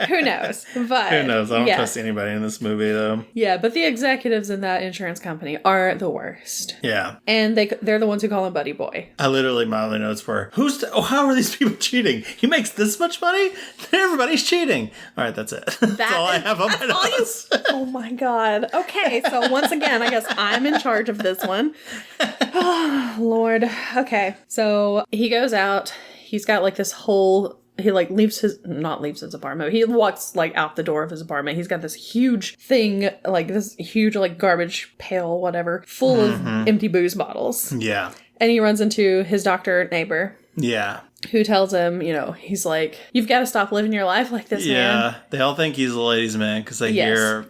who knows? But who knows? I don't trust anybody in this movie though. Yeah, but the executives in that insurance company are the worst. Yeah. And they're the ones who call him Buddy Boy. I literally, my only notes were, how are these people cheating? He makes this much money? Everybody's cheating. All right, that's it. That's all I have on my notes. Oh my God. Okay, so once again, I guess I'm in charge of this one. Oh, Lord. Okay, so he goes out. He's got like this whole... He like leaves his apartment. He walks like out the door of his apartment. He's got this huge thing, like this huge like garbage pail, whatever, full of empty booze bottles. Yeah. And he runs into his doctor neighbor. Yeah. Who tells him, he's like, you've got to stop living your life like this, man. Yeah, they all think he's a ladies' man because they hear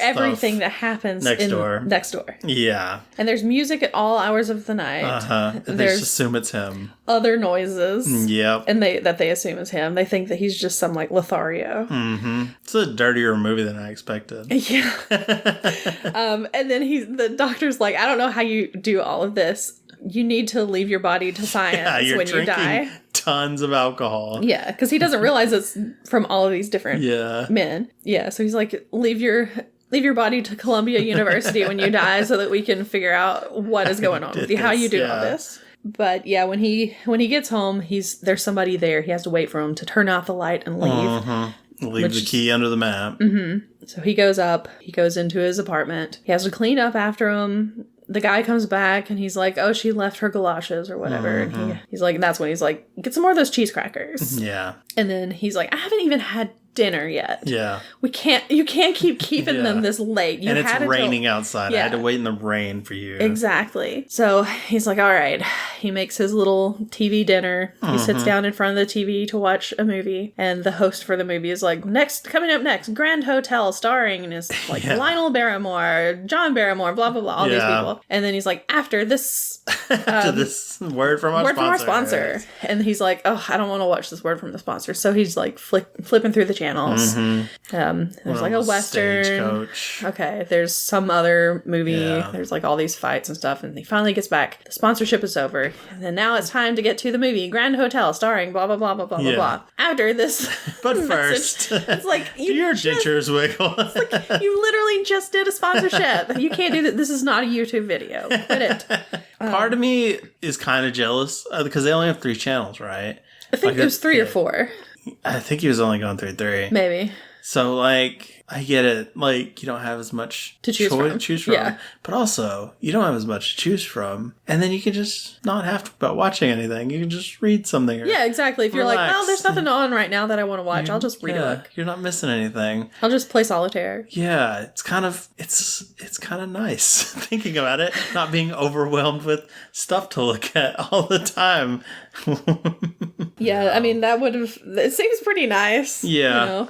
everything that happens next door. Yeah. And there's music at all hours of the night. And they just assume it's him. Other noises. Yep. And they assume it's him. They think that he's just some like Lothario. Mm-hmm. It's a dirtier movie than I expected. Yeah. And then the doctor's like, I don't know how you do all of this. You need to leave your body to science when you die. Tons of alcohol. Yeah, because he doesn't realize it's from all of these different men. Yeah, so he's like, leave your body to Columbia University when you die so that we can figure out what is going on with you, how you do all this. But yeah, when he gets home, there's somebody there. He has to wait for him to turn out the light and leave. Leave the key under the mat. Mm-hmm. So he goes up. He goes into his apartment. He has to clean up after him. The guy comes back and he's like, oh, she left her galoshes or whatever. And he's like, that's when he's like, get some more of those cheese crackers. Yeah. And then he's like, I haven't even had dinner yet. Yeah. You can't keep keeping them this late. And it's raining outside. I had to wait in the rain for you. Exactly. So he's like, all right. He makes his little TV dinner. He sits down in front of the TV to watch a movie. And the host for the movie is like, coming up next, Grand Hotel starring, and it's like Lionel Barrymore, John Barrymore, blah, blah, blah, all these people. And then he's like, after this... this word from our sponsor. And he's like, oh, I don't want to watch this word from the sponsor. So he's like flipping through the channels. There's like a Western. Stagecoach. Okay, there's some other movie. Yeah. There's like all these fights and stuff, and he finally gets back. The sponsorship is over, and then now it's time to get to the movie Grand Hotel, starring blah blah blah blah blah blah blah. After this, but first, it's like your dentures wiggle. It's like you literally just did a sponsorship. You can't do that. This is not a YouTube video. Quit it. Part of me is kind of jealous because they only have 3 channels, right? I think it was 3 or 4. I think he was only going through 3. Maybe. So, like, I get it. Like, you don't have as much to choose from. Yeah. But also, you don't have as much to choose from. And then you can just not have to about watching anything. You can just read something. Or yeah, exactly. If you're like, well, there's nothing on right now that I want to watch, I'll just read a book. You're not missing anything. I'll just play solitaire. Yeah, it's kind of nice thinking about it. Not being overwhelmed with stuff to look at all the time. Yeah, I mean, it seems pretty nice. Yeah. You know?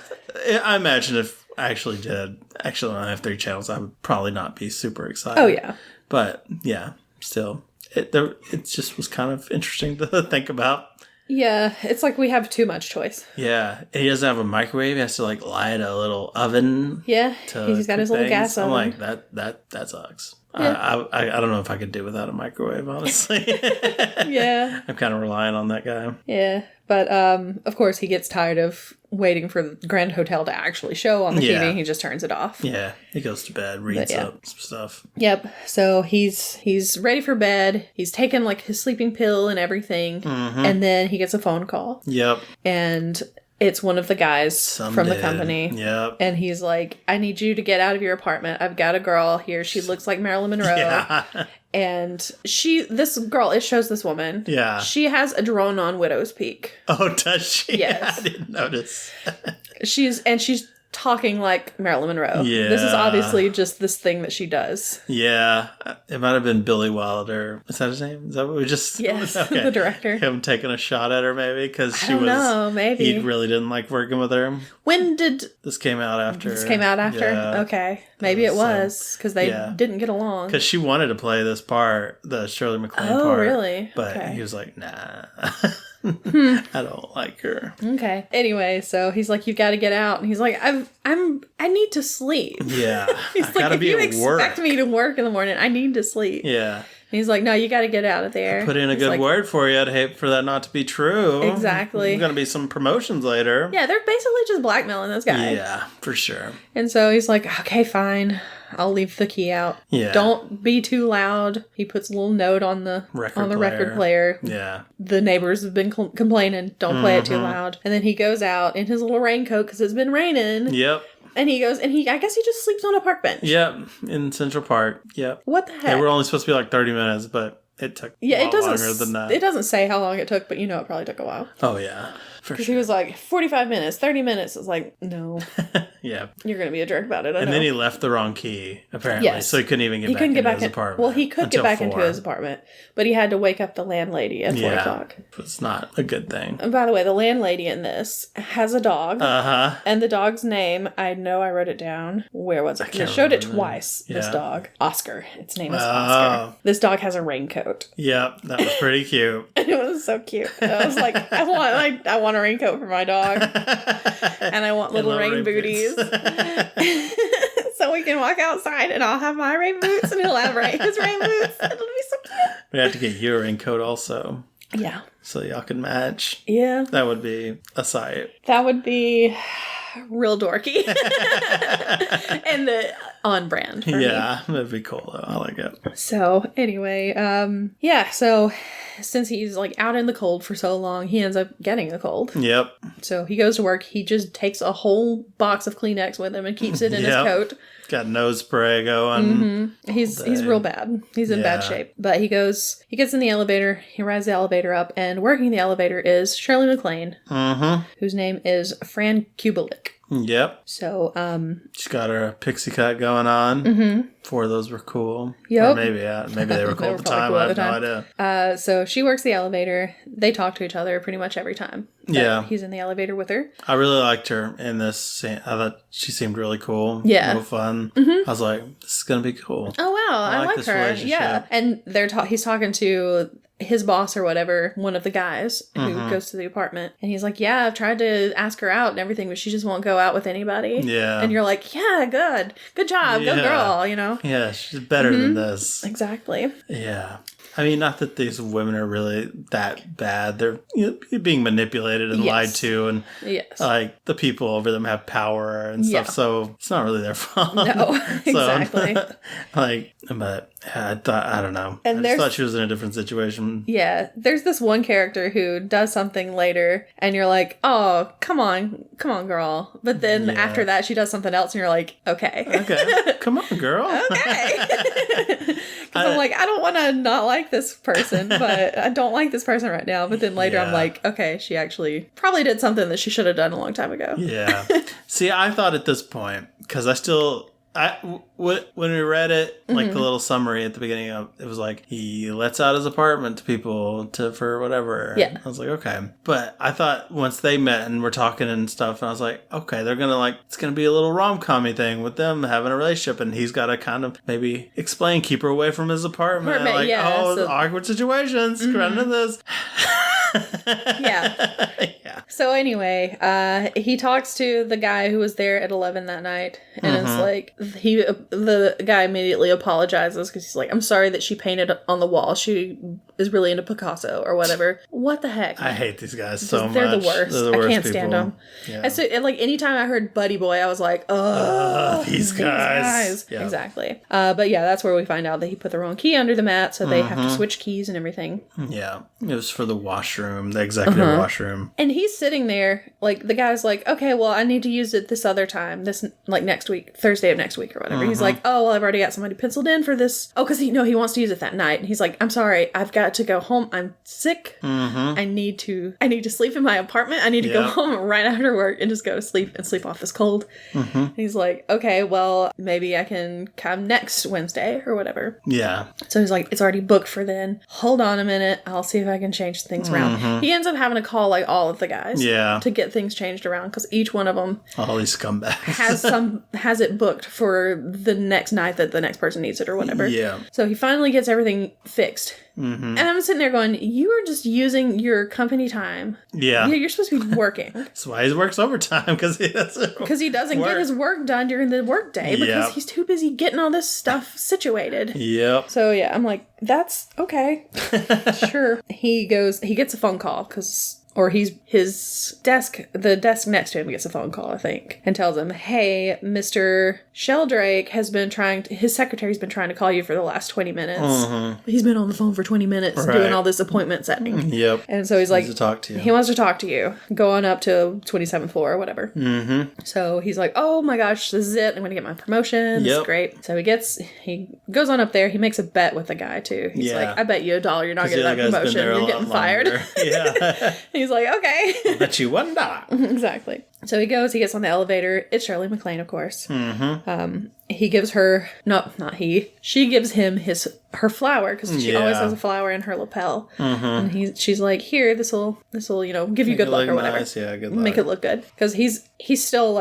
I imagine if I actually when I have 3 channels, I would probably not be super excited. Oh, yeah. But, yeah, still, it just was kind of interesting to think about. Yeah, it's like we have too much choice. Yeah, and he doesn't have a microwave. He has to, like, light a little oven. Yeah, he's got his little gas oven. I'm like, that sucks. Yeah. I don't know if I could do without a microwave, honestly. Yeah. I'm kind of relying on that guy. Yeah, but of course he gets tired of waiting for the Grand Hotel to actually show on the TV. He just turns it off. Yeah, he goes to bed, reads up some stuff. Yep. So he's ready for bed. He's taken like his sleeping pill and everything, and then he gets a phone call. Yep. And it's one of the guys from the company. Yep. And he's like, I need you to get out of your apartment. I've got a girl here. She looks like Marilyn Monroe. Yeah. And this girl, it shows this woman. Yeah. She has a drone on Widow's Peak. Oh, does she? Yes. I didn't notice. She's talking like Marilyn Monroe. Yeah. This is obviously just this thing that she does. Yeah. It might have been Billy Wilder. Is that his name? Is that what we just... Yes, okay. the director. Him taking a shot at her, maybe? Because I don't know, maybe. He really didn't like working with her. When did... This came out after. Yeah. Okay. Maybe it was, because they didn't get along. Because she wanted to play this part, the Shirley MacLaine part. Oh, really? But he was like, nah. I don't like her. Okay. Anyway, so he's like, "You got to get out," and he's like, I need to sleep." Yeah. He's like, if you expect me to work in the morning, I need to sleep. Yeah. And he's like, "No, you got to get out of there." I put in a good word for you. I'd hate for that not to be true. Exactly. There's going to be some promotions later. Yeah, they're basically just blackmailing this guy. Yeah, for sure. And so he's like, "Okay, fine. I'll leave the key out. Yeah. Don't be too loud." He puts a little note on the record player. Yeah. The neighbors have been complaining, "Don't play it too loud." And then he goes out in his little raincoat because it's been raining. Yep. And he goes, and I guess he just sleeps on a park bench. Yep. In Central Park. Yep. What the heck? They were only supposed to be like 30 minutes, but it took a lot longer than that. It doesn't say how long it took, but it probably took a while. Oh, yeah. Because he was like, 45 minutes, 30 minutes. It's like, no. Yeah. You're going to be a jerk about it. And then he left the wrong key, apparently. Yes. So he couldn't even get back into his apartment. Well, he could get back into his apartment, but he had to wake up the landlady at 4 o'clock. It's not a good thing. And by the way, the landlady in this has a dog. Uh-huh. And the dog's name, I know I wrote it down. Where was it? They showed it twice, this dog. Oscar. Its name is Oscar. This dog has a raincoat. Yep, that was pretty cute. And it was so cute. And I was like, I want a raincoat for my dog. And I want little rain booties. So we can walk outside and I'll have my rain boots and he'll have his rain boots. It'll be so cute. We have to get you a raincoat also. Yeah. So y'all can match. Yeah. That would be a sight. That would be real dorky. And on brand for me. That'd be cool though. I like it. So anyway, so since he's like out in the cold for so long, he ends up getting a cold. Yep. So he goes to work. He just takes a whole box of Kleenex with him and keeps it in his coat. Got nose spray going. Mm-hmm. He's real bad. He's in bad shape. But he gets in the elevator. He rides the elevator up, and working the elevator is Shirley MacLaine, whose name is Fran Kubelik. Yep. So, she's got her pixie cut going on. Mm-hmm. 4 of those were cool. Yep. Or maybe they were cool at the time. I have no idea. So she works the elevator. They talk to each other pretty much every time. He's in the elevator with her. I really liked her in this scene. I thought she seemed really cool. Yeah. Real fun. Mm-hmm. I was like, this is going to be cool. Oh, wow. I like her. Yeah. And he's talking to his boss or whatever, one of the guys who goes to the apartment, and he's like, yeah, I've tried to ask her out and everything, but she just won't go out with anybody. Yeah. And you're like, yeah, good job, go girl, you know? Yeah, she's better than this. Exactly. Yeah. I mean, not that these women are really that bad. They're being manipulated and lied to, and like the people over them have power and stuff. So it's not really their fault. No, exactly. But I don't know. And I just thought she was in a different situation. Yeah, there's this one character who does something later, and you're like, oh, come on, girl. But then after that, she does something else, and you're like, okay, come on, girl. Okay. Because I'm like, I don't want to not like this person, but I don't like this person right now. But then later I'm like, okay, she actually probably did something that she should have done a long time ago. Yeah. See, I thought at this point, because when we read it, like the little summary at the beginning of it was like, he lets out his apartment to people for whatever. Yeah. I was like, okay. But I thought once they met and were talking and stuff, and I was like, okay, they're going to it's going to be a little rom-com-y thing with them having a relationship, and he's got to kind of maybe explain, keep her away from his apartment. Awkward situations, run into this. Yeah. So anyway, he talks to the guy who was there at 11 that night, and it's like the guy immediately apologizes because he's like, I'm sorry that she painted on the wall. She is really into Picasso or whatever. What the heck? I hate these guys so much. They're the worst. I can't stand them. Yeah. And so, anytime I heard Buddy Boy, I was like, these guys. Yeah. Exactly. But yeah, that's where we find out that he put the wrong key under the mat, so they have to switch keys and everything. Yeah. It was for the washroom, the executive washroom. And he's sitting there, the guy's like, okay, well, I need to use it this other time, next week, Thursday of next week or whatever. He's like, oh, well, I've already got somebody penciled in for this. Oh, because he wants to use it that night. And he's like, I'm sorry, I've got to go home. I'm sick. I need to sleep in my apartment. I need to go home right after work and just go to sleep and sleep off this cold. He's like, okay, well, maybe I can come next Wednesday or whatever. Yeah. So he's like, it's already booked for then. Hold on a minute. I'll see if I can change things around. He ends up having to call all of the guys to get things changed around because each one of them, all these scumbags, has it booked for the next night that the next person needs it or whatever. Yeah. So he finally gets everything fixed. And I'm sitting there going, you are just using your company time. Yeah. You're supposed to be working. That's why he works overtime, because he doesn't get his work done during the workday because he's too busy getting all this stuff situated. Yep. So yeah, I'm like, that's okay. Sure. He gets a phone call the desk next to him gets a phone call, I think, and tells him, hey, Mr. Sheldrake his secretary's been trying to call you for the last 20 minutes. He's been on the phone for 20 minutes doing all this appointment setting. Yep. And so he's like, he wants to talk to you. Go on up to 27th floor or whatever. So he's like, oh my gosh, this is it. I'm going to get my promotion. This is great. So he goes on up there. He makes a bet with the guy too. He's like, I bet you $1 you're not getting that promotion. You're getting fired. Yeah. He's like, okay. I'll bet you $1. Exactly. So he gets on the elevator. It's Shirley MacLaine, of course. He gives her, she gives him her flower, because she always has a flower in her lapel. And she's like, here, this'll, give you good luck or whatever. Nice. Yeah, good luck. Make it look good. Because he's still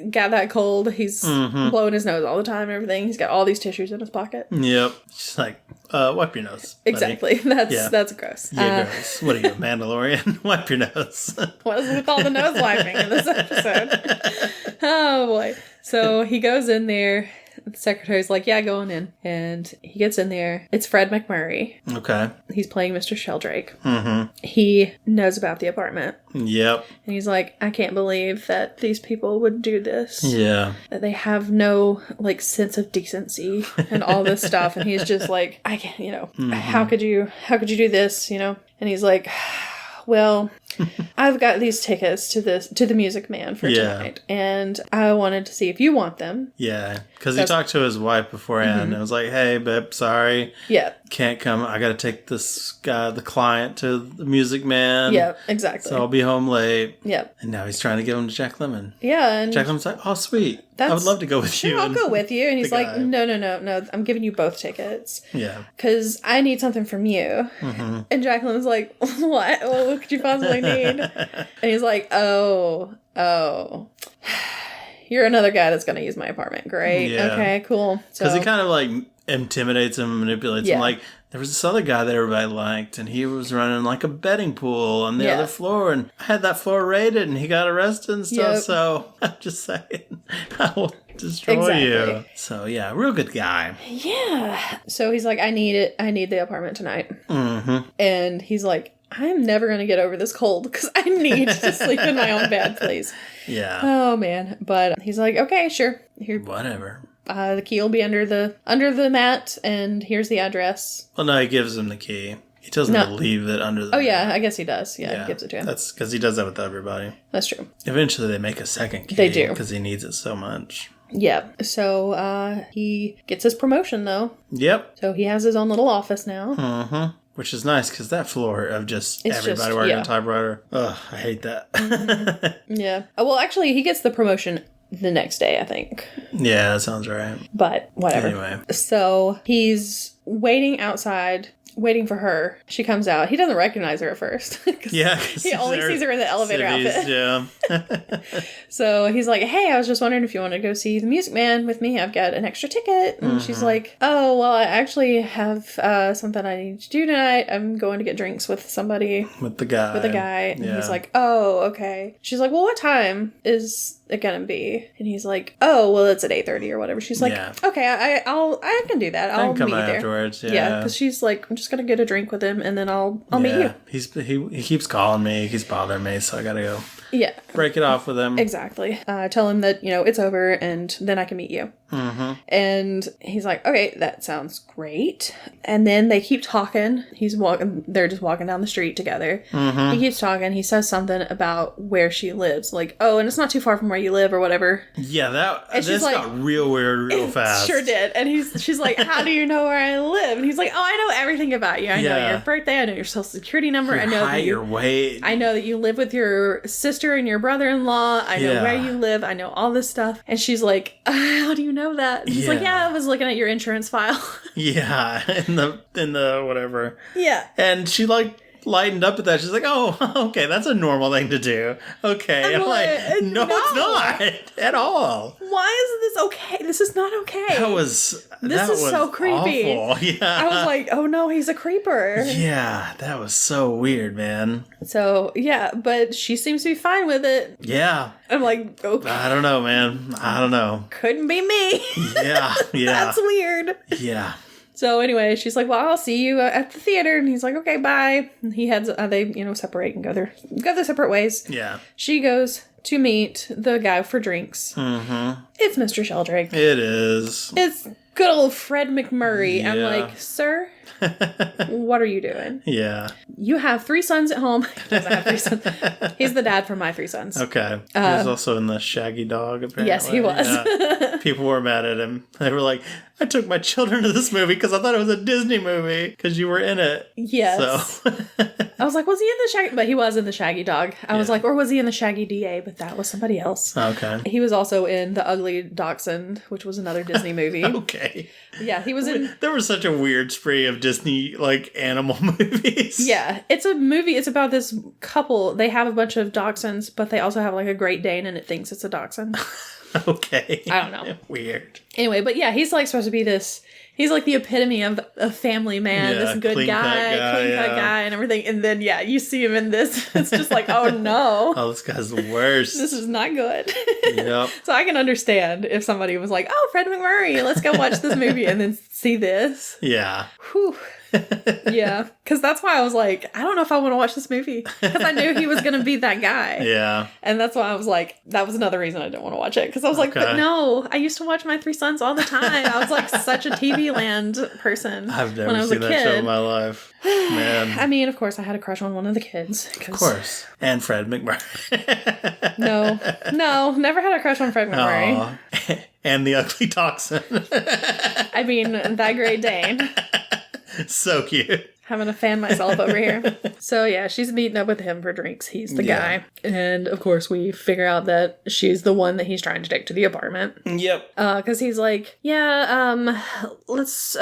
got that cold. He's blowing his nose all the time and everything. He's got all these tissues in his pocket. Yep. She's like, wipe your nose, buddy. Exactly. That's gross. Yeah, gross. What are you, Mandalorian? Wipe your nose. What is with all the nose wiping in this episode? Oh boy. So he goes in there. The secretary's like, yeah, go on in. And he gets in there. It's Fred McMurray. Okay. He's playing Mr. Sheldrake. He knows about the apartment. Yep. And he's like, I can't believe that these people would do this. Yeah. That they have no, sense of decency and all this stuff. And he's just like, I can't, how could you do this, And he's like, well, I've got these tickets to the Music Man for tonight, and I wanted to see if you want them. Yeah, because he talked to his wife beforehand, and was like, hey, babe, sorry. Yeah. Can't come. I got to take this guy, the client, to the Music Man. Yeah, exactly. So I'll be home late. Yep. And now he's trying to give him to Jack Lemmon. Yeah. And Jack Lemmon's like, oh, sweet. I would love to go with you. I'll go with you. And he's like, no, I'm giving you both tickets. Yeah. Because I need something from you. And Jack Lemmon's like, what? Well, what could you possibly need? And he's like, oh. You're another guy that's going to use my apartment. Great. Yeah. Okay, cool. Because he kind of intimidates him, manipulates him. there was this other guy that everybody liked, and he was running like a betting pool on the other floor, and I had that floor raided, and he got arrested and stuff. Yep. So I'm just saying, I will destroy you. So yeah, real good guy. Yeah. So he's like, I need it. I need the apartment tonight. Mm-hmm. And he's like, I'm never going to get over this cold because I need to sleep in my own bed, please. Yeah. Oh, man. But he's like, okay, sure. Here, whatever. The key will be under the mat, and here's the address. Well, no, he gives him the key. He doesn't leave it under the... Oh, yeah, I guess he does. Yeah, he gives it to him. That's because he does that with everybody. That's true. Eventually, they make a second key. They do. Because he needs it so much. Yeah. So, he gets his promotion, though. Yep. So, he has his own little office now. Mm-hmm. Which is nice, because that floor of just everybody working on typewriter. Ugh, I hate that. Mm-hmm. Yeah. Well, actually, he gets the promotion the next day, I think. Yeah, that sounds right. But whatever. Anyway. So he's waiting outside, waiting for her. She comes out. He doesn't recognize her at first. Yeah. He only sees her in the elevator outfit. Yeah. So he's like, hey, I was just wondering if you want to go see the Music Man with me. I've got an extra ticket. And she's like, oh, well, I actually have something I need to do tonight. I'm going to get drinks with somebody. With the guy. With a guy. And yeah. he's like, oh, okay. She's like, well, what time is it gonna be? And he's like, oh, well, it's at 8:30 or whatever. She's like, okay, I can do that. I'll come meet you there afterwards. yeah, because she's like, I'm just gonna get a drink with him and then I'll meet you. He keeps calling me. He's bothering me, so I gotta go. Yeah, break it off with him. Exactly. Tell him that it's over and then I can meet you. Mm-hmm. And he's like, okay, that sounds great. And then they keep talking. They're just walking down the street together. Mm-hmm. He keeps talking. He says something about where she lives. Like, oh, and it's not too far from where you live or whatever. Yeah, this got real weird real fast. Sure did. And she's like, how do you know where I live? And he's like, oh, I know everything about you. I know your birthday. I know your social security number. I know height, your weight. I know that you live with your sister and your brother-in-law. I know where you live. I know all this stuff. And she's like, how do you know that? And he's like, yeah, I was looking at your insurance file. Yeah, in the whatever. Yeah. And she lightened up at that. She's like, oh, okay, that's a normal thing to do. Okay. I'm like, no, it's not at all. Why is this okay? This is not okay. This is so creepy. Awful. Yeah. I was like, oh no, he's a creeper. Yeah, that was so weird, man. So, yeah, but she seems to be fine with it. Yeah. I'm like, okay. I don't know, man. I don't know. Couldn't be me. Yeah. That's weird. Yeah. So anyway, she's like, well, I'll see you at the theater. And he's like, okay, bye. And he heads, they, separate and go their separate ways. Yeah. She goes to meet the guy for drinks. Mm-hmm. It's Mr. Sheldrake. It is. It's good old Fred McMurray. Yeah. I'm like, sir, what are you doing? Yeah. You have 3 sons at home. He doesn't have 3 sons. He's the dad for my 3 sons. Okay. He was also in the Shaggy Dog, apparently. Yes, he was. Yeah. People were mad at him. They were like, I took my children to this movie because I thought it was a Disney movie because you were in it. Yes. So. I was like, was he in the Shaggy? But he was in the Shaggy Dog. I was like, or was he in the Shaggy DA? But that was somebody else. Okay. He was also in The Ugly Dachshund, which was another Disney movie. Okay. Yeah, he was in... There was such a weird spree of Disney, animal movies. Yeah, it's a movie. It's about this couple. They have a bunch of dachshunds, but they also have, a Great Dane, and it thinks it's a dachshund. Okay. I don't know. Weird. Anyway, but yeah, he's, supposed to be this... He's the epitome of a family man, this good clean cut guy and everything. And then, you see him in this. It's just like, oh no. Oh, this guy's the worst. This is not good. Yep. So I can understand if somebody was like, oh, Fred McMurray, let's go watch this movie and then see this. Yeah. Whew. Yeah. Because that's why I was like, I don't know if I want to watch this movie. Because I knew he was going to be that guy. Yeah. And that's why I was like, that was another reason I didn't want to watch it. Because I was like, but no, I used to watch My 3 Sons all the time. I was such a TV Land person. I've never seen that show in my life. Man. I mean, of course, I had a crush on one of the kids. Of course. And Fred McMurray. No, never had a crush on Fred McMurray. Aww. And the Ugly Dachshund. I mean, that Great Dane. So cute. Having to fan myself over here. So yeah, she's meeting up with him for drinks. He's the guy. And of course we figure out that she's the one that he's trying to take to the apartment. Yep. Cause he's like, let's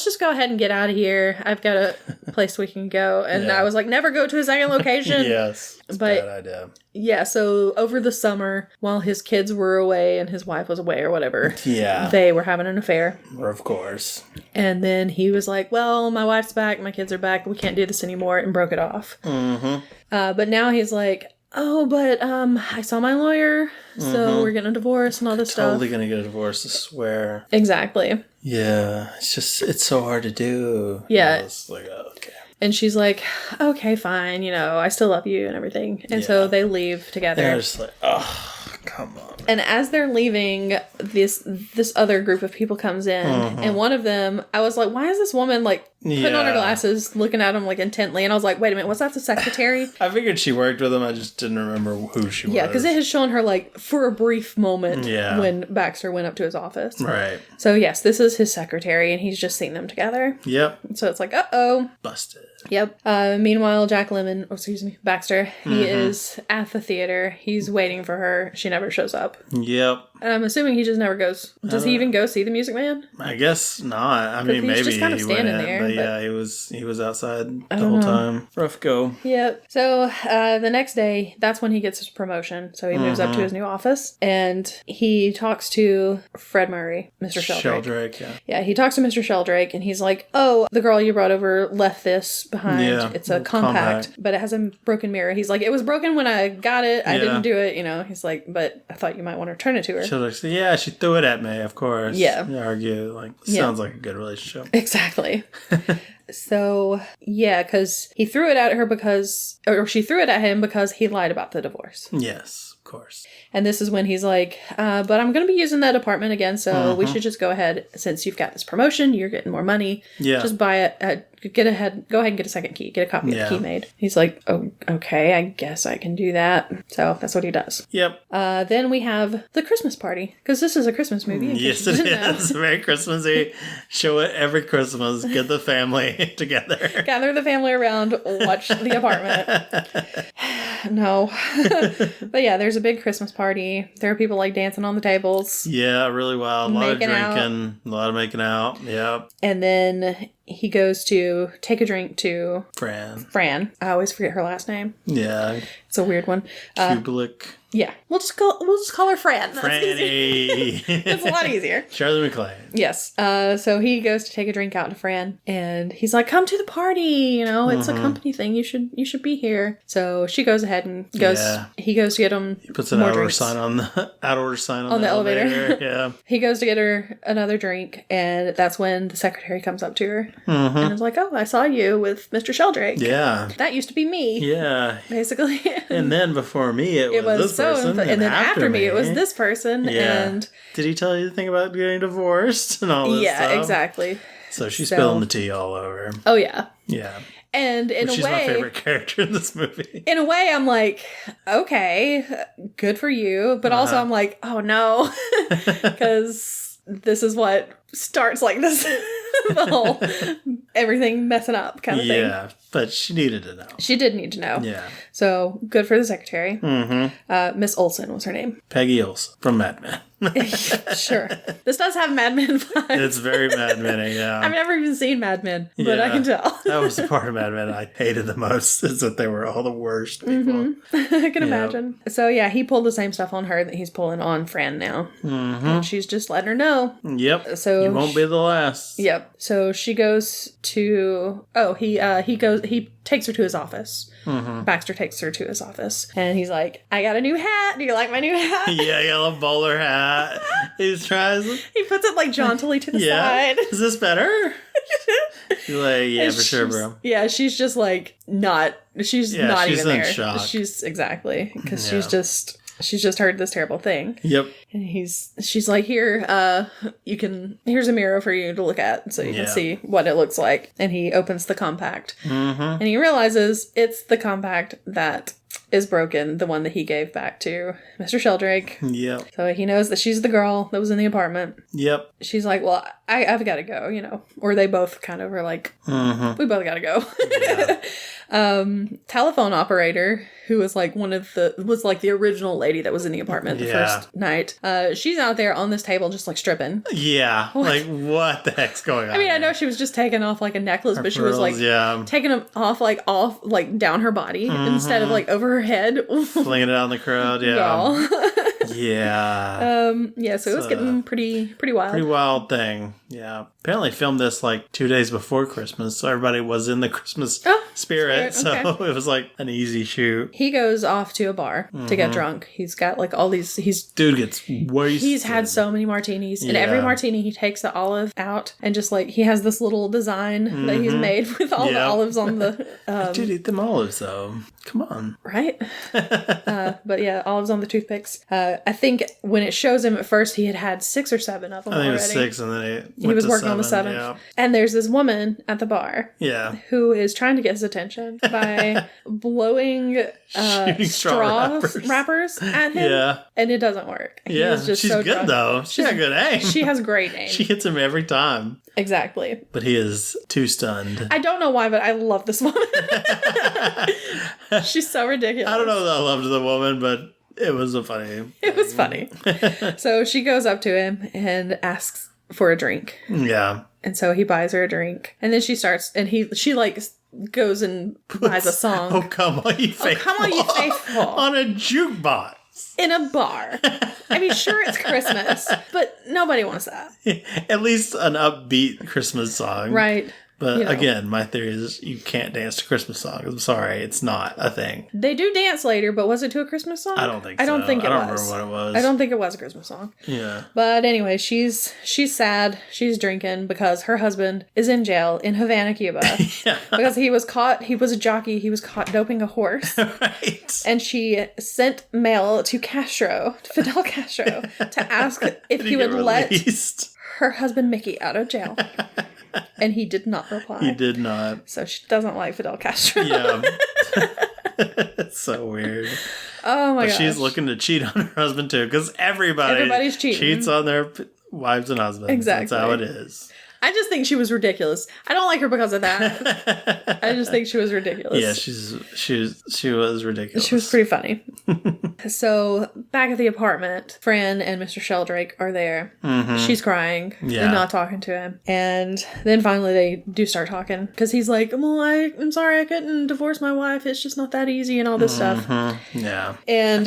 just go ahead and get out of here. I've got a place we can go. And I was like, never go to a second location. Yes. Bad idea. Yeah, so over the summer, while his kids were away and his wife was away or whatever, they were having an affair. Of course. And then he was like, well, my wife's back, my kids are back, we can't do this anymore, and broke it off. But now he's like, oh, but I saw my lawyer, so we're getting a divorce and all this stuff. Totally gonna get a divorce, I swear. Exactly. Yeah, it's so hard to do. Yeah. It's like, okay. And she's like, okay, fine, I still love you and everything. And so they leave together. They're just like, oh, come on. And as they're leaving, this other group of people comes in. And one of them, I was like, why is this woman, like, putting on her glasses, looking at him, like, intently? And I was like, wait a minute, was that the secretary? I figured she worked with him. I just didn't remember who she was. Yeah, because it had shown her, like, for a brief moment when Baxter went up to his office. Right. So, yes, this is his secretary, and he's just seen them together. Yep. So it's like, uh-oh. Busted. Yep. Meanwhile, Baxter, he is at the theater. He's waiting for her. She never shows up. Yep. And I'm assuming he just never goes. Does he even go see the Music Man? I guess not. I mean, maybe just kind of he standing went in, there. but yeah, he was outside the whole time. Rough go. Yep. So the next day, that's when he gets his promotion. So he moves up to his new office, and he talks to Fred Murray, Mr. Sheldrake. Sheldrake, yeah. Yeah, he talks to Mr. Sheldrake, and he's like, oh, the girl you brought over left this behind. Yeah, it's a compact, but it has a broken mirror. He's like, it was broken when I got it. I didn't do it, He's like, but I thought you might want to return it to her. Sheldrake said, yeah, she threw it at me, of course. Yeah. They argue, like, sounds like a good relationship. Exactly. So, yeah, because he threw it at her or she threw it at him because he lied about the divorce. Yes, of course. And this is when he's like, but I'm going to be using that apartment again, so we should just go ahead, since you've got this promotion, you're getting more money. Yeah. Just buy it, go ahead and get a second key, get a copy of the key made. He's like, oh, okay, I guess I can do that. So that's what he does. Yep. Then we have the Christmas party, because this is a Christmas movie. Yes, it is. Very Christmassy. Show it every Christmas. Get the family together. Gather the family around, watch the apartment. No. But yeah, there's a big Christmas party. There are people like dancing on the tables. Yeah, really wild. A lot of drinking. A lot of making out. Yep. And then he goes to take a drink to Fran. I always forget her last name. Yeah. It's a weird one. Kubelik. Yeah. We'll just call her Fran. Franny. It's a lot easier. Charlie McClane. Yes. So he goes to take a drink out to Fran, and he's like, come to the party, it's a company thing. You should be here. So she goes ahead and goes. Yeah. He goes to get him. He puts an out order sign on the elevator. Yeah. He goes to get her another drink, and that's when the secretary comes up to her and is like, oh, I saw you with Mr. Sheldrake. Yeah. That used to be me. Yeah. Basically. And then before me, it was this person. And then after me, it was this person. Yeah. And did he tell you the thing about getting divorced and all this stuff? Yeah, exactly. So she's spilling the tea all over. Oh, yeah. Yeah. And in a way... She's my favorite character in this movie. In a way, I'm like, okay, good for you. But also I'm like, oh, no. Because this is what starts like this. The whole everything messing up kind of thing. Yeah, but she needed to know. She did need to know. Yeah. So, good for the secretary. Miss Olsen was her name. Peggy Olsen from Mad Men. Sure. This does have Mad Men vibes. It's very Mad Men, yeah. I've never even seen Mad Men, but I can tell. That was the part of Mad Men I hated the most, is that they were all the worst people. I can imagine. So yeah, he pulled the same stuff on her that he's pulling on Fran now. And she's just letting her know. Yep. So you won't be the last. Yep. So she goes to, he takes her to his office. Baxter takes her to his office. And he's like, I got a new hat. Do you like my new hat? Yeah, yellow bowler hat. He tries. He puts it like jauntily to the side. Is this better? She's like, yeah, for sure, bro. Yeah, she's just like not even she's there. In shock. She's exactly, because she's just heard this terrible thing. Yep. And she's like, here's a mirror for you to look at so you can see what it looks like. And he opens the compact. And he realizes it's the compact that is broken, the one that he gave back to Mr. Sheldrake. Yep. So he knows that she's the girl that was in the apartment. Yep. She's like, well, I've got to go, Or they both kind of are like, we both got to go. Yeah. Telephone operator, who was like was like the original lady that was in the apartment the first night. She's out there on this table just like stripping. Yeah. Like, what the heck's going on? I mean, I know she was just taking off like a necklace, but she was like taking them off like down her body instead of like over her head. Flinging it out in the crowd, yeah. Yeah. Yeah, so it was getting pretty wild. Pretty wild thing. Yeah. Apparently filmed this like 2 days before Christmas, so everybody was in the Christmas spirit. So it was like an easy shoot. He goes off to a bar to get drunk. He's got like all these dude gets wasted. He's had so many martinis. And every martini he takes the olive out and just like he has this little design that he's made with all the olives on the dude, eat them olives though. Come on. Right? But yeah, olives on the toothpicks. I think when it shows him at first, he had 6 or 7 of them already. I think it was 6 and then he was working on the 7th. Yeah. And there's this woman at the bar who is trying to get his attention by blowing straw wrappers at him. Yeah. And it doesn't work. Yeah. She's so good drunk. Though. She's got good aim. She has great aim. She hits him every time. Exactly. But he is too stunned. I don't know why, but I love this woman. She's so ridiculous. I don't know that I loved the woman, but it was a funny thing. It was funny. So she goes up to him and asks for a drink. Yeah. And so he buys her a drink. And then she starts, and she like goes and buys a song. Oh, come on, you faithful. Oh, come on, you faithful. On a jukebox. In a bar. I mean, sure, it's Christmas, but nobody wants that. At least an upbeat Christmas song. Right. But again, my theory is you can't dance to Christmas songs. I'm sorry, it's not a thing. They do dance later, but was it to a Christmas song? I don't think so. I don't think it was. I don't remember what it was. I don't think it was a Christmas song. Yeah. But anyway, she's sad. She's drinking because her husband is in jail in Havana, Cuba. Because he was a jockey, he was caught doping a horse. Right. And she sent mail to Fidel Castro, to ask if he would let her husband Mickey out of jail. And he did not reply. He did not. So she doesn't like Fidel Castro. Yeah. It's so weird. Oh my gosh. But she's looking to cheat on her husband too, because everybody's cheating. Cheats on their wives and husbands. Exactly. That's how it is. I just think she was ridiculous. I don't like her because of that. I just think she was ridiculous. Yeah, she was ridiculous. She was pretty funny. So back at the apartment, Fran and Mr. Sheldrake are there. Mm-hmm. She's crying and not talking to him. And then finally they do start talking because he's like, well, I'm sorry I couldn't divorce my wife. It's just not that easy and all this stuff. Yeah. And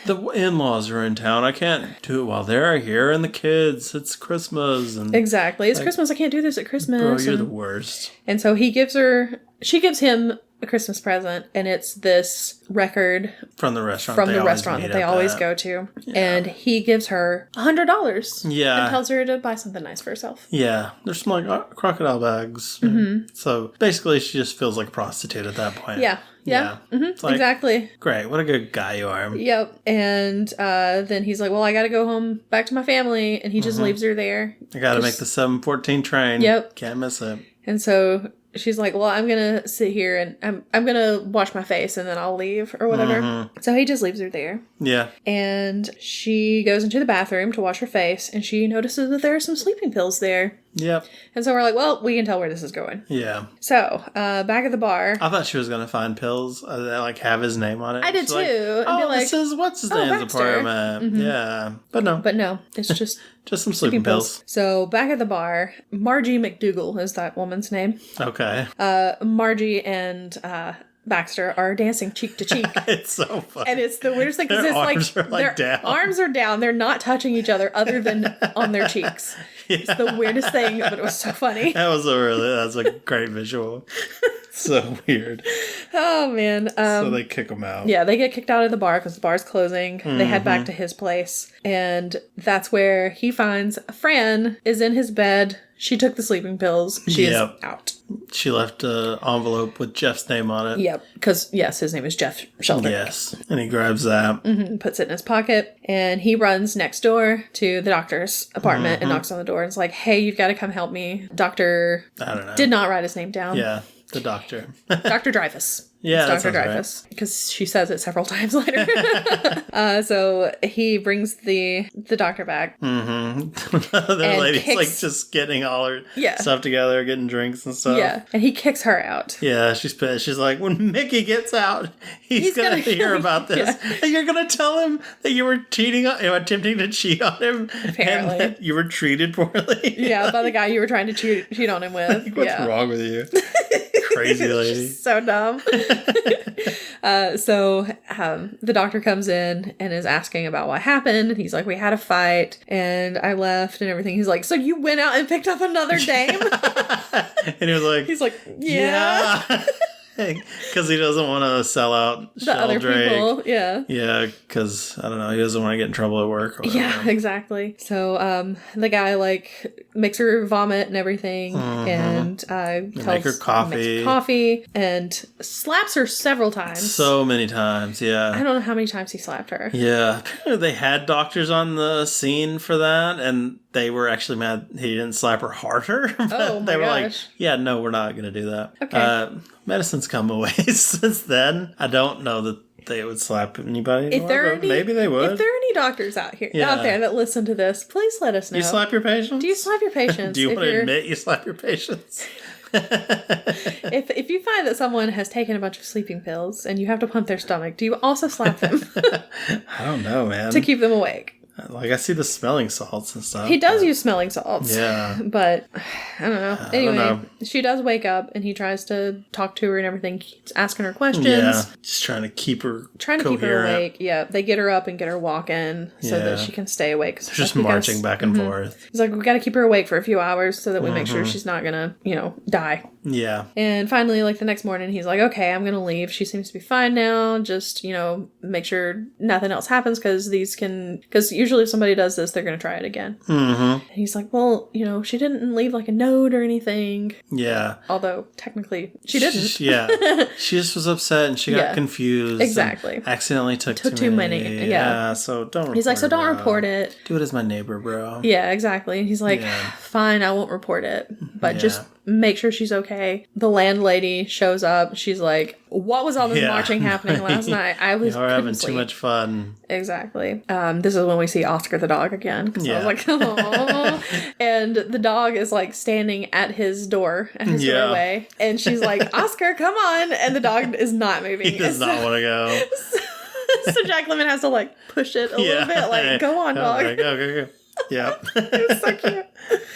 the in-laws are in town. I can't do it while they're here. And the kids, it's Christmas. And exactly. It's Christmas. I can't do this at Christmas. Bro, you're the worst. And so she gives him a Christmas present, and it's this record from the restaurant that they always go to. Yeah. And he gives her $100. Yeah. And tells her to buy something nice for herself. Yeah. There's some like crocodile bags. Mm-hmm. So basically she just feels like a prostitute at that point. Yeah. Yeah. Mm-hmm. Like, exactly. Great. What a good guy you are. Yep. And then he's like, well, I got to go home back to my family. And he just leaves her there. I got to make the 7:14 train. Yep. Can't miss it. And so she's like, well, I'm going to sit here and I'm going to wash my face and then I'll leave or whatever. Mm-hmm. So he just leaves her there. Yeah. And she goes into the bathroom to wash her face and she notices that there are some sleeping pills there. Yep. And so we're like, well, we can tell where this is going. Yeah. So, back at the bar. I thought she was going to find pills that like have his name on it. I did too. Like, and be like, this is what's his name's apartment. Mm-hmm. Yeah. But no, it's just just some sleeping pills. So back at the bar, Margie McDougal is that woman's name. Okay. Margie and Baxter are dancing cheek to cheek. It's so funny. And it's the weirdest thing because it's like their down. arms are down. They're not touching each other other than on their cheeks. Yeah. It's the weirdest thing, but it was so funny. That's a great visual. So weird. Oh, man. So they kick him out. Yeah, they get kicked out of the bar because the bar's closing. Mm-hmm. They head back to his place. And that's where he finds Fran is in his bed. She took the sleeping pills. She is out. She left an envelope with Jeff's name on it. Yep. Because, yes, his name is Jeff Sheldrake. Yes. And he grabs that. Mm-hmm. Puts it in his pocket. And he runs next door to the doctor's apartment and knocks on the door. And is like, hey, you've got to come help me. Doctor... I don't know. Did not write his name down. Yeah. The doctor. Dr. Dreyfus. Yeah, it's Dr. Dreyfus. Because she says it several times later. So he brings the doctor back. Mm-hmm. The lady's like just getting all her stuff together, getting drinks and stuff. Yeah. And he kicks her out. Yeah, she's pissed. She's like, when Mickey gets out, he's gonna hear about this. Yeah. And you're gonna tell him that you were attempting to cheat on him. Apparently. And that you were treated poorly. Yeah, by the guy you were trying to cheat on him with. Like, what's wrong with you? Crazy lady. So dumb. So the doctor comes in and is asking about what happened. And he's like, we had a fight and I left and everything. He's like, so you went out and picked up another dame? And he's like, yeah. Because he doesn't want to sell out the other people. Yeah. Yeah, because, I don't know, he doesn't want to get in trouble at work. Or yeah, exactly. So the guy, like, makes her vomit and everything. And make her coffee. Makes her coffee and slaps her several times. So many times, yeah. I don't know how many times he slapped her. Yeah. They had doctors on the scene for that, and they were actually mad he didn't slap her harder. Oh, my They were gosh. like, yeah, no, we're not going to do that. Okay. Medicine's come away since then. I don't know that they would slap anybody anymore, but maybe they would. If there are any doctors out there that listen to this, please let us know. You slap your patients? Do you slap your patients? Do you want to admit you slap your patients? If you find that someone has taken a bunch of sleeping pills and you have to pump their stomach, do you also slap them? I don't know, man. To keep them awake. Like, I see the smelling salts and stuff. He does use smelling salts. Yeah. But, I don't know. Anyway, she does wake up and he tries to talk to her and everything. Keeps asking her questions. Yeah. Just trying to keep her keep her awake. Yeah. They get her up and get her walking so that she can stay awake. They're just marching back and forth. He's like, we got to keep her awake for a few hours so that we make sure she's not going to, die. Yeah. And finally, like, the next morning, he's like, okay, I'm going to leave. She seems to be fine now. Just, make sure nothing else happens because usually if somebody does this, they're going to try it again. Mm-hmm. And he's like, well, she didn't leave, like, a note or anything. Yeah. Although, technically, she didn't. Yeah. She just was upset and she got confused. Exactly. Accidentally took too many. Yeah. So don't report it. He's like, so don't report it. Do it as my neighbor, bro. Yeah, exactly. And he's like, fine, I won't report it. But just make sure she's okay. The landlady shows up. She's like, what was all this marching happening last night? I was having too much fun. Exactly. This is when we see Oscar the dog again. Because I was like, oh. And the dog is like standing at his door, at his doorway. And she's like, Oscar, come on. And the dog is not moving. He does not want to go. So Jack Lemmon has to like push it a little bit. Like, go on, dog. Like, go. Yep. It was so cute.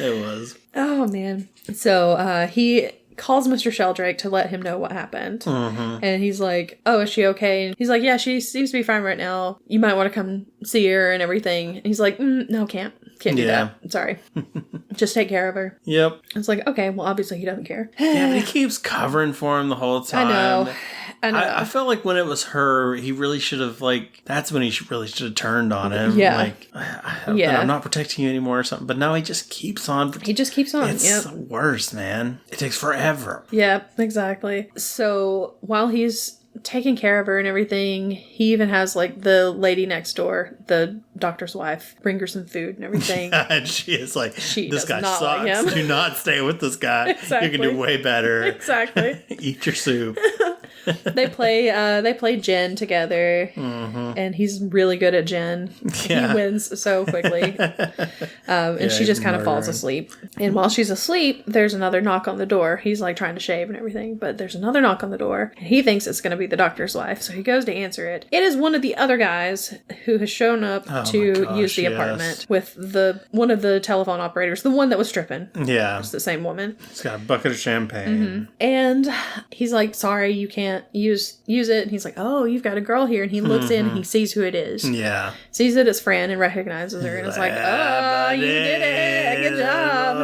It was. Oh, man. So he calls Mr. Sheldrake to let him know what happened. Mm-hmm. And he's like, oh, is she okay? And he's like, yeah, she seems to be fine right now. You might want to come see her and everything. And he's like, no, can't do that. Sorry. Just take care of her. Yep. It's like, okay, well, obviously he doesn't care. Yeah, but he keeps covering for him the whole time. I know. I felt like when it was her, he really should have, like, that's when he really should have turned on him. Yeah. Like, I'm not protecting you anymore or something. But now he just keeps on. It's the worst, man. It takes forever. Yeah, exactly. So while he's taking care of her and everything, he even has, like, the lady next door, the doctor's wife, bring her some food and evereverything. And she is like, this guy sucks. Like him. Do not stay with this guy. Exactly. You can do way better. Exactly. Eat your soup. They play gin together, and he's really good at gin. Yeah. He wins so quickly. And she just kind of falls asleep. And while she's asleep, there's another knock on the door. He's like trying to shave and everything, but there's another knock on the door, and he thinks it's going to be the doctor's wife, so he goes to answer it. It is one of the other guys who has shown up to use the apartment with one of the telephone operators, the one that was stripping. Yeah. It's the same woman. He's got a bucket of champagne. And he's like, sorry, you can't use it. And he's like, oh, you've got a girl here. And he looks in and he sees who it is. Yeah. Sees it as Fran and recognizes her. And it's like, oh, you did it. Good job.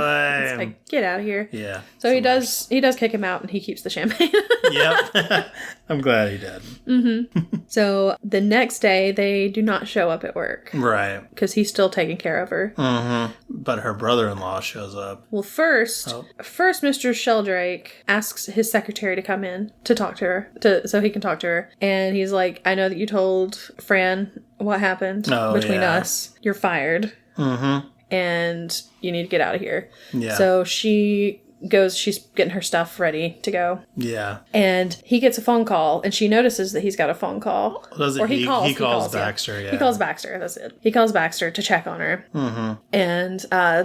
It's like, get out of here. Yeah. So he does kick him out and he keeps the champagne. Yep. I'm glad he did. Mm-hmm. So the next day, they do not show up at work. Right. Because he's still taking care of her. Mm-hmm. But her brother-in-law shows up. Well, first Mr. Sheldrake asks his secretary to come in to talk to her, so he can talk to her. And he's like, I know that you told Fran what happened between us. You're fired. Mm-hmm. And you need to get out of here. Yeah. So she's getting her stuff ready to go. Yeah. And he gets a phone call, and she notices that he's got a phone call. He calls Baxter, yeah. He calls Baxter, that's it. He calls Baxter to check on her. Mm-hmm. And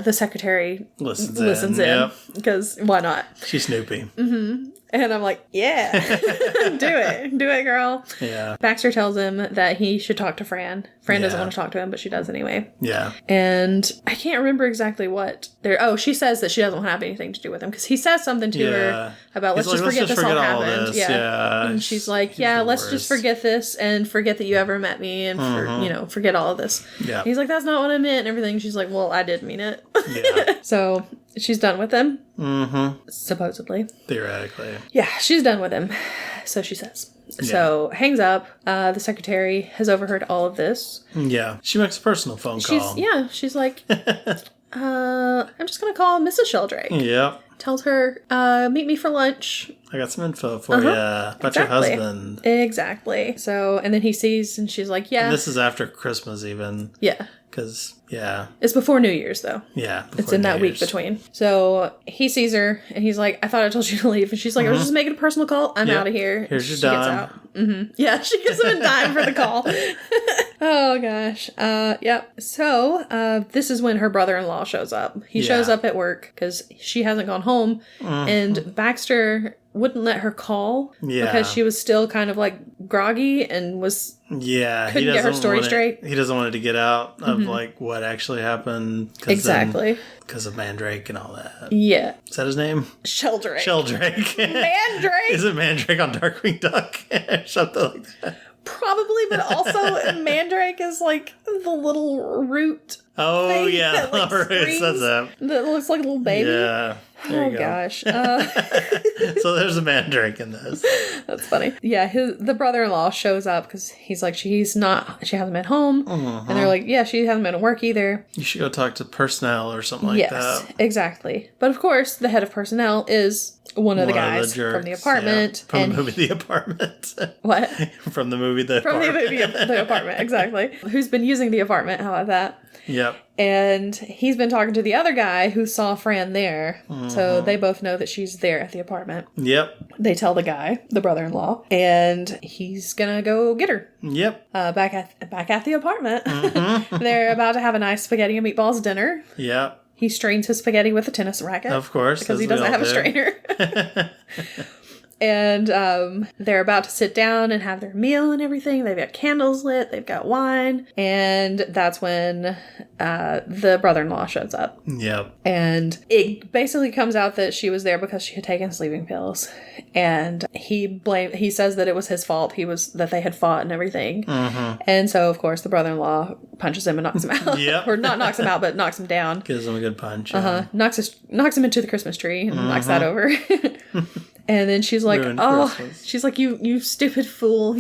the secretary listens in. Because why not? She's Snoopy. Mm-hmm. And I'm like, yeah, do it, girl. Yeah. Baxter tells him that he should talk to Fran. Fran doesn't want to talk to him, but she does anyway. Yeah. And I can't remember exactly what she says that she doesn't want to have anything to do with him because he says something to her about let's just forget this all happened. Yeah. And she's like, let's just forget this and forget that you ever met me and forget all of this. Yeah. And he's like, that's not what I meant and everything. She's like, well, I did mean it. Yeah. So she's done with him. Mm-hmm. Supposedly. Theoretically. Yeah, she's done with him. So she says. Yeah. So hangs up. The secretary has overheard all of this. Yeah. She makes a personal phone call. She's like, I'm just going to call Mrs. Sheldrake. Yep. Tells her, meet me for lunch. I got some info for you about your husband. Exactly. So, and then he sees and she's like, yeah. And this is after Christmas even. Yeah. Because, yeah. It's before New Year's, though. Yeah. It's in that week between. So he sees her, and he's like, I thought I told you to leave. And she's like, I was just making a personal call. I'm out of here. Here's your dime. Gets out. Mm-hmm. Yeah, she gives him a dime for the call. Oh, gosh. Yep. So this is when her brother-in-law shows up. He shows up at work because she hasn't gone home. Mm-hmm. And Baxter wouldn't let her call because she was still kind of like groggy and couldn't get her story straight. He doesn't want it to get out of like what actually happened. Exactly. Because of Mandrake and all that. Yeah. Is that his name? Sheldrake. Mandrake. Is it Mandrake on Darkwing Duck? Something like that. Probably, but also Mandrake is like the little root. Oh, yeah. That looks like a little baby. Yeah. Oh, gosh. So there's a Mandrake in this. That's funny. Yeah, the brother-in-law shows up because he's like, she hasn't been home. And they're like, yeah, she hasn't been at work either. You should go talk to personnel or something like that. Yes, exactly. But of course, the head of personnel is one of the guys from the apartment. Yeah. From the movie The Apartment. What? From the movie The Apartment. From the movie The Apartment, exactly. Who's been using the apartment, how about that? Yep. And he's been talking to the other guy who saw Fran there. So they both know that she's there at the apartment. Yep. They tell the guy, the brother-in-law, and he's gonna go get her. Yep. Back at the apartment. They're about to have a nice spaghetti and meatballs dinner. Yep. He strains his spaghetti with a tennis racket. Of course. Because he doesn't have a strainer. And they're about to sit down and have their meal and everything. They've got candles lit. They've got wine. And that's when the brother-in-law shows up. Yep. And it basically comes out that she was there because she had taken sleeping pills. And he says that it was his fault. That they had fought and everything. Mm-hmm. And so, of course, the brother-in-law punches him and knocks him out. Yep. Or not knocks him out, but knocks him down. Gives him a good punch. Yeah. Knocks him into the Christmas tree and knocks that over. And then she's like, Christmas. She's like, you stupid fool,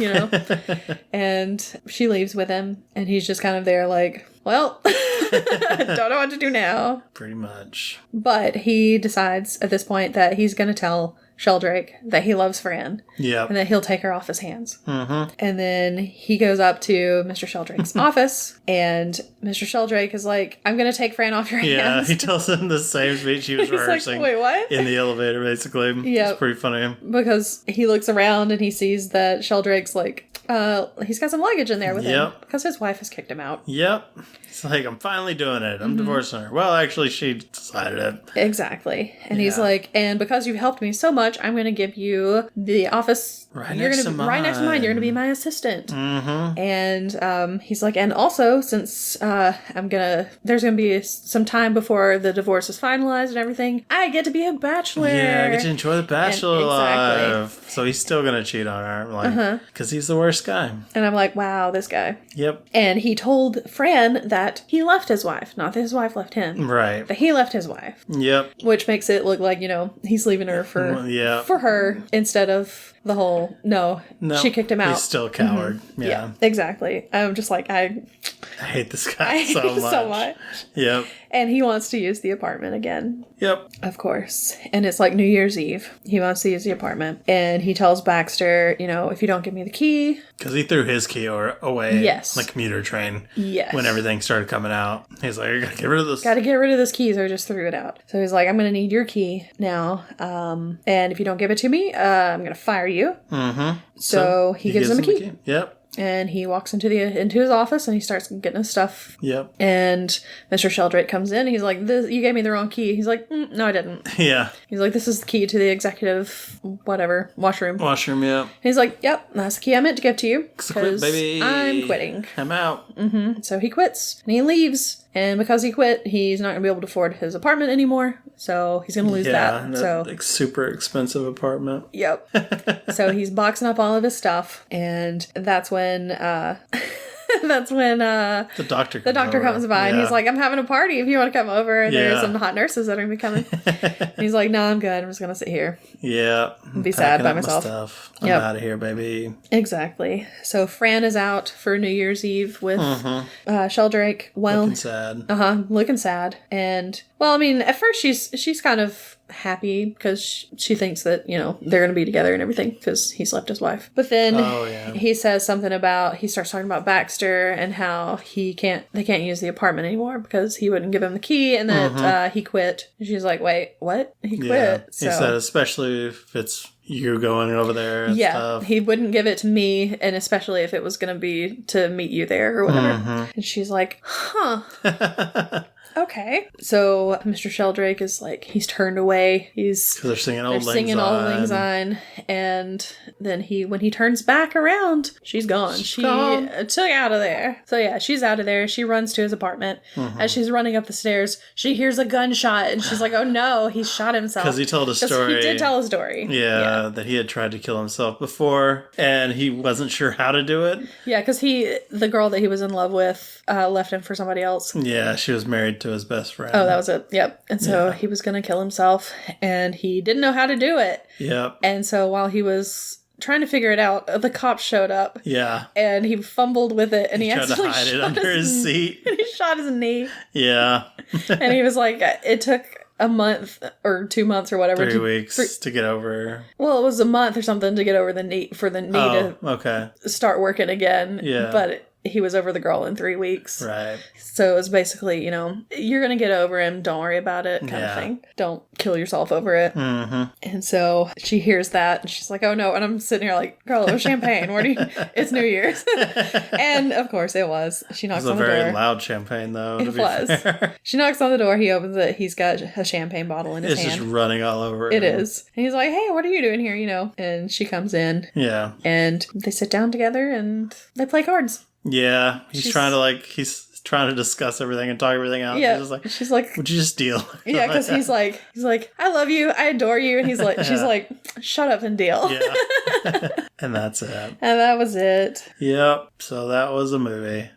And she leaves with him. And he's just kind of there like, well, don't know what to do now. Pretty much. But he decides at this point that he's going to tell Sheldrake that he loves Fran. Yeah. And that he'll take her off his hands. Mm-hmm. And then he goes up to Mr. Sheldrake's office, and Mr. Sheldrake is like, I'm going to take Fran off your hands. Yeah, he tells him the same speech he was rehearsing. Like, wait, what? In the elevator, basically. Yeah. It's pretty funny. Because he looks around and he sees that Sheldrake's like, he's got some luggage in there with him. Because his wife has kicked him out. Yep. It's like, I'm finally doing it. I'm divorcing her. Well, actually, she decided it. Exactly. And he's like, and because you've helped me so much, I'm going to give you the office right next to mine. You're going to be my assistant. Mm-hmm. And he's like, and also, since there's going to be some time before the divorce is finalized and everything, I get to be a bachelor. Yeah, I get to enjoy the bachelor life. So he's still going to cheat on her, because he's the worst guy. And I'm like, wow, this guy. Yep. And he told Fran that he left his wife, not that his wife left him. Right. That he left his wife. Yep. Which makes it look like, he's leaving her for her instead of the whole, no, she kicked him out. He's still a coward. Mm-hmm. Yeah, exactly. I'm just like, I hate this guy so much. Yep. And he wants to use the apartment again. Yep. Of course. And it's like New Year's Eve. He wants to use the apartment. And he tells Baxter, if you don't give me the key. Because he threw his key away. Yes. Like commuter train. Yes. When everything started coming out. He's like, I gotta get rid of this. Gotta get rid of this key, so I just threw it out. So he's like, I'm gonna need your key now. And if you don't give it to me, I'm gonna fire you. Mm-hmm. So he gives him a key. Yep. And he walks into his office and he starts getting his stuff. Yep. And Mr. Sheldrake comes in. He's like, "You gave me the wrong key." He's like, "No, I didn't." Yeah. He's like, "This is the key to the executive, whatever, washroom." Washroom, yeah. He's like, "Yep, that's the key I meant to give to you. Quit, baby. I'm quitting." I'm out. So he quits and he leaves. And because he quit, he's not going to be able to afford his apartment anymore. So he's going to lose that. So like super expensive apartment. Yep. So he's boxing up all of his stuff. And that's when the doctor comes by and he's like, "I'm having a party if you want to come over. And there's some hot nurses that are going to be coming." And he's like, "No, I'm good. I'm just going to sit here." Yeah. Be sad by myself. I'm out of here, baby. Exactly. So Fran is out for New Year's Eve with Sheldrake. Well, looking sad. Looking sad. And, well, I mean, at first she's kind of happy because she thinks that, you know, they're going to be together and everything because he slept his wife. But then he says something about, he starts talking about Baxter and how they can't use the apartment anymore because he wouldn't give him the key and that he quit. And she's like, "Wait, what? He quit?" Yeah. So, he said, especially if it's you going over there and stuff. He wouldn't give it to me, and especially if it was going to be to meet you there or whatever. And she's like, "Huh." Okay. So Mr. Sheldrake is like, he's turned away. Because they're singing Auld Lang Syne. And then when he turns back around, she's gone. She took out of there. So yeah, she's out of there. She runs to his apartment. As she's running up the stairs, she hears a gunshot and she's like, "Oh no, he shot himself." Because he told a story. He did tell a story. Yeah, that he had tried to kill himself before and he wasn't sure how to do it. Yeah, because the girl that he was in love with left him for somebody else. Yeah, she was married to his best friend. Oh, that was it. Yep. And so he was going to kill himself and he didn't know how to do it. Yep. And so while he was trying to figure it out, the cops showed up. Yeah. And he fumbled with it and he tried to hide it under his seat. And he shot his knee. Yeah. And he was like, it took a month or 2 months or whatever. 3 weeks to get over. Well, it was a month or something to get over the knee, for the knee to start working again. Yeah. But he was over the girl in 3 weeks. Right. So it was basically, you know, you're going to get over him. Don't worry about it kind of thing. Don't kill yourself over it. And so she hears that and she's like, "Oh no." And I'm sitting here like, "Girl, it was champagne. It's New Year's." And of course it was. She knocks on the door. It was a very loud champagne though. It was. Fair. She knocks on the door. He opens it. He's got a champagne bottle in his hand. It's just running all over It is. And he's like, "Hey, what are you doing here?" You know, and she comes in. Yeah. And they sit down together and they play cards. Yeah. He's trying to discuss everything and talk everything out. Yeah, she's like, "Would you just deal?" Yeah, because he's like, "I love you, I adore you," and she's like, "Shut up and deal." Yeah, and that's it. And that was it. Yep. So that was a movie.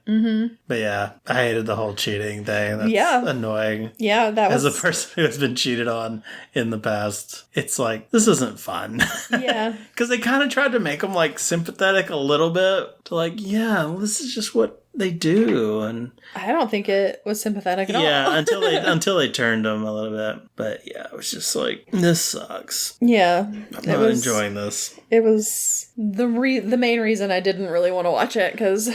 But yeah, I hated the whole cheating thing. That's annoying. Yeah, that was. As a person who has been cheated on in the past, it's like, this isn't fun. Yeah. Because they kind of tried to make them like sympathetic a little bit to like, yeah, well, this is just what they do. And I don't think it was sympathetic at all. Yeah, until they turned them a little bit. But yeah, it was just like, this sucks. Yeah. I'm not enjoying this. It was the main reason I didn't really want to watch it, because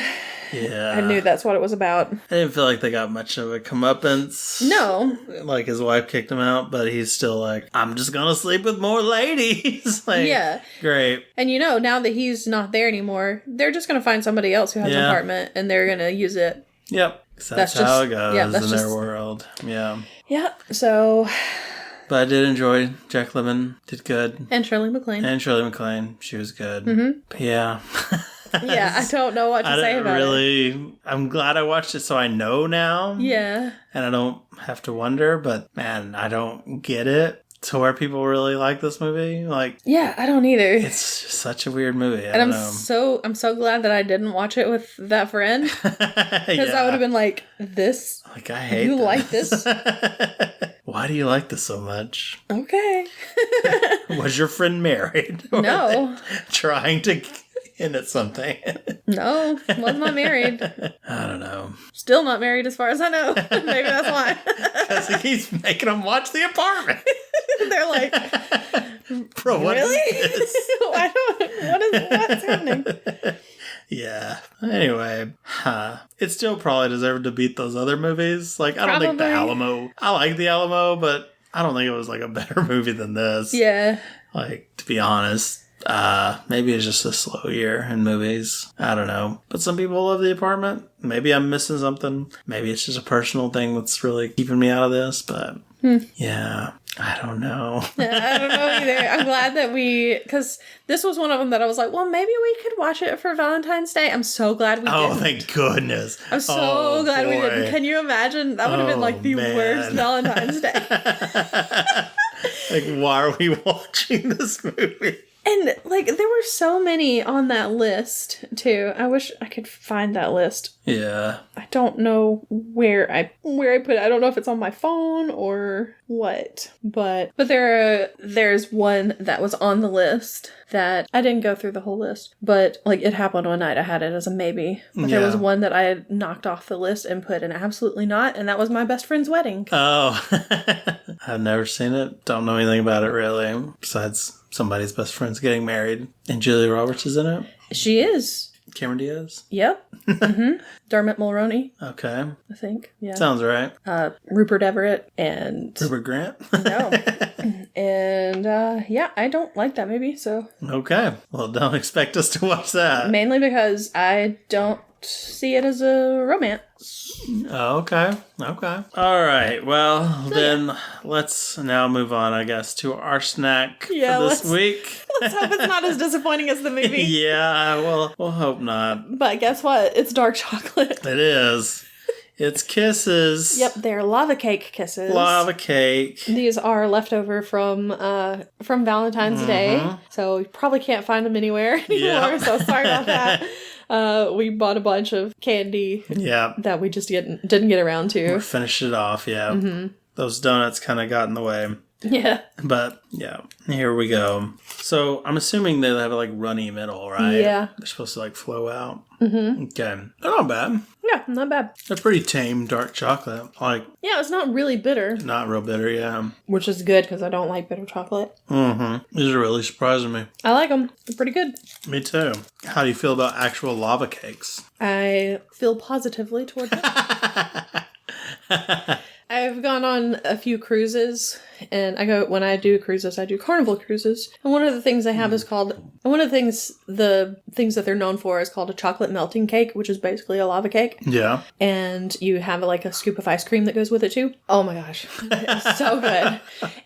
I knew that's what it was about. I didn't feel like they got much of a comeuppance. No. Like, his wife kicked him out, but he's still like, "I'm just gonna sleep with more ladies." Like, yeah. Great. And you know, now that he's not there anymore, they're just gonna find somebody else who has an apartment, and they're gonna use it. Yep. That's how it goes in their world. Yeah. Yeah. So... But I did enjoy Jack Lemmon. Did good. And Shirley MacLaine. She was good. But yeah. Yeah, I don't know what to say about it. I'm glad I watched it so I know now. Yeah. And I don't have to wonder, but man, I don't get it. To where people really like this movie. Like, yeah, I don't either. It's just such a weird movie. I'm so glad that I didn't watch it with that friend. Because I would have been like, this? Like, I hate you like this? Why do you like this so much? Okay. Was your friend married? No. Trying to hint at something? No, was not married. I don't know. Still not married as far as I know. Maybe that's why. Because he keeps making them watch The Apartment. They're like, bro, what really? is this? What's happening? Yeah. Anyway, it still probably deserved to beat those other movies. Like, I don't think The Alamo. I like The Alamo, but I don't think it was like a better movie than this. Yeah. Like, to be honest. Maybe it's just a slow year in movies. I don't know. But some people love The Apartment. Maybe I'm missing something. Maybe it's just a personal thing that's really keeping me out of this. But yeah, I don't know. I don't know either. I'm glad that because this was one of them that I was like, well, maybe we could watch it for Valentine's Day. I'm so glad we didn't. Oh, thank goodness. I'm so glad we didn't. Can you imagine? That would have been like the worst Valentine's Day. Like, why are we watching this movie? And, like, there were so many on that list, too. I wish I could find that list. Yeah. I don't know where I put it. I don't know if it's on my phone or what. But there's one that was on the list that I didn't go through the whole list. But, like, it happened one night. I had it as a maybe. But there was one that I had knocked off the list and put an absolutely not. And that was My Best Friend's Wedding. Oh. I've never seen it. Don't know anything about it, really. Besides somebody's best friend's getting married. And Julia Roberts is in it? She is. Cameron Diaz? Yep. Dermot Mulroney. Okay. I think. Yeah. Sounds right. Rupert Everett and... Rupert Grant? No. And, yeah, I don't like that movie, so... Okay. Well, don't expect us to watch that. Mainly because I don't see it as a romance. Oh, okay. Okay. All right. Well, then let's now move on, I guess, to our snack for this week. Let's hope it's not as disappointing as the movie. Yeah, well, we'll hope not. But guess what? It's dark chocolate. It is. It's kisses. Yep, they're lava cake kisses. Lava cake. These are leftover from Valentine's Day, so you probably can't find them anywhere anymore, so sorry about that. We bought a bunch of candy that we just didn't get around to. We finished it off, yeah. Mm-hmm. Those donuts kind of got in the way. Yeah. But, yeah, here we go. So, I'm assuming they have, like, runny middle, right? Yeah. They're supposed to, like, flow out. Mm-hmm. Okay. They're not bad. Yeah, not bad. They're pretty tame dark chocolate. Like, yeah, it's not really bitter. Not real bitter, yeah. Which is good, because I don't like bitter chocolate. Mm-hmm. These are really surprising me. I like them. They're pretty good. Me too. How do you feel about actual lava cakes? I feel positively toward them. I've gone on a few cruises, and when I do cruises, I do Carnival cruises. And one of the things they have is called, the things that they're known for is called a chocolate melting cake, which is basically a lava cake. Yeah. And you have like a scoop of ice cream that goes with it too. Oh my gosh. It's so good.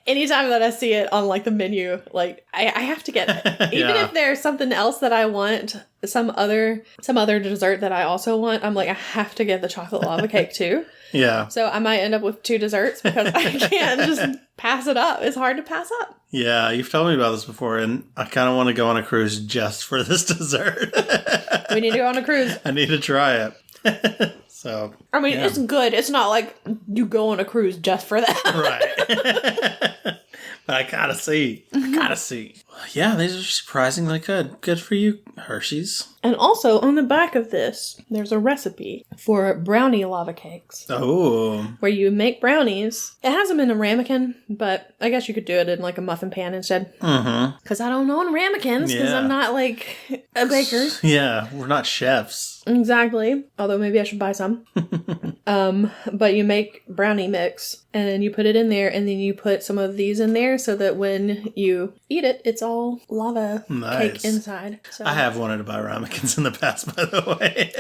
Anytime that I see it on like the menu, like I have to get it. Even if there's something else that I want, some other dessert that I also want, I'm like, I have to get the chocolate lava cake too. Yeah. So I might end up with 2 desserts because I can't just pass it up. It's hard to pass up. Yeah, you've told me about this before, and I kind of want to go on a cruise just for this dessert. We need to go on a cruise. I need to try it. So, I mean, it's good. It's not like you go on a cruise just for that. Right. But I gotta see. Yeah, these are surprisingly good. Good for you, Hershey's. And also, on the back of this, there's a recipe for brownie lava cakes. Oh. Where you make brownies. It has them in a ramekin, but I guess you could do it in like a muffin pan instead. Mm-hmm. Because I don't own ramekins, because I'm not like a baker. Yeah, we're not chefs. Exactly. Although maybe I should buy some. But you make brownie mix, and then you put it in there, and then you put some of these in there so that when you eat it, it's all lava cake inside. So. I have wanted to buy ramekins in the past, by the way.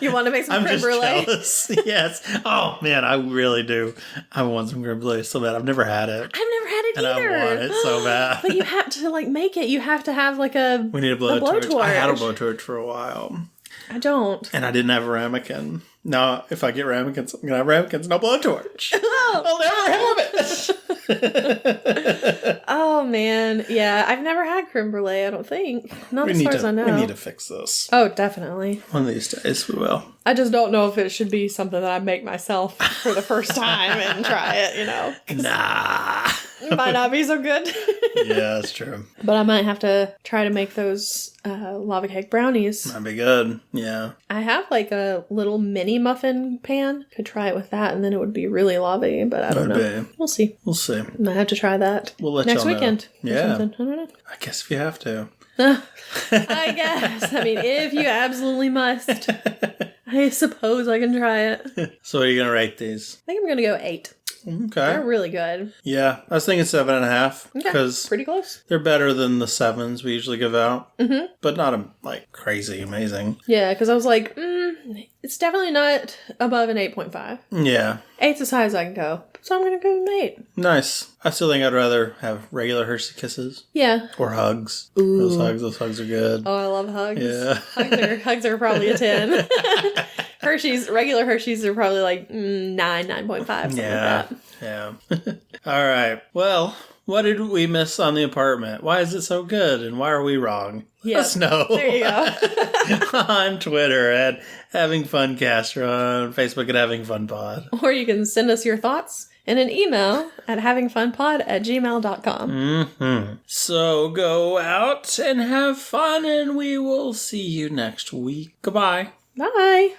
You want to make some creme brulee? I'm just jealous. Yes. Oh, man, I really do. I want some creme brulee so bad. I've never had it. I've never had it either. And I want it so bad. But you have to, like, make it. You have to have, like, we need a blowtorch. I had a blowtorch for a while. I don't. And I didn't have a ramekin. Now, if I get ramekins, I'm going to have ramekins, no blowtorch. I'll never have it. Oh, man. Yeah, I've never had creme brulee, I don't think. Not as far as I know. We need to fix this. Oh, definitely. One of these days we will. I just don't know if it should be something that I make myself for the first time and try it, you know. Nah. It might not be so good. Yeah, that's true. But I might have to try to make those lava cake brownies. That'd be good. Yeah. I have like a little mini muffin pan. Could try it with that, and then it would be really lava-y, but I don't know. We'll see. Might have to try that. We'll let next y'all weekend. Know. Yeah. I don't know. I guess if you have to. I guess. I mean, if you absolutely must. I suppose I can try it. So what are you going to rate these? I think I'm going to go 8. Okay. They're really good. Yeah, I was thinking 7.5 because pretty close. they're better than the 7s we usually give out, but not like crazy amazing. Yeah, because I was like, it's definitely not above an 8.5. Yeah. 8's as high as I can go, so I'm gonna go with an 8. Nice. I still think I'd rather have regular Hershey Kisses. Yeah. Or hugs. Ooh. Those hugs are good. Oh, I love hugs. Yeah. Hugs are probably a 10. Regular Hershey's are probably like 9.5, something like that. Yeah. All right. Well, what did we miss on the apartment? Why is it so good, and why are we wrong? Let us know. There you go. On Twitter at HavingFunCast, or on Facebook at HavingFunPod. Or you can send us your thoughts in an email at havingfunpod@gmail.com. So go out and have fun, and we will see you next week. Goodbye. Bye.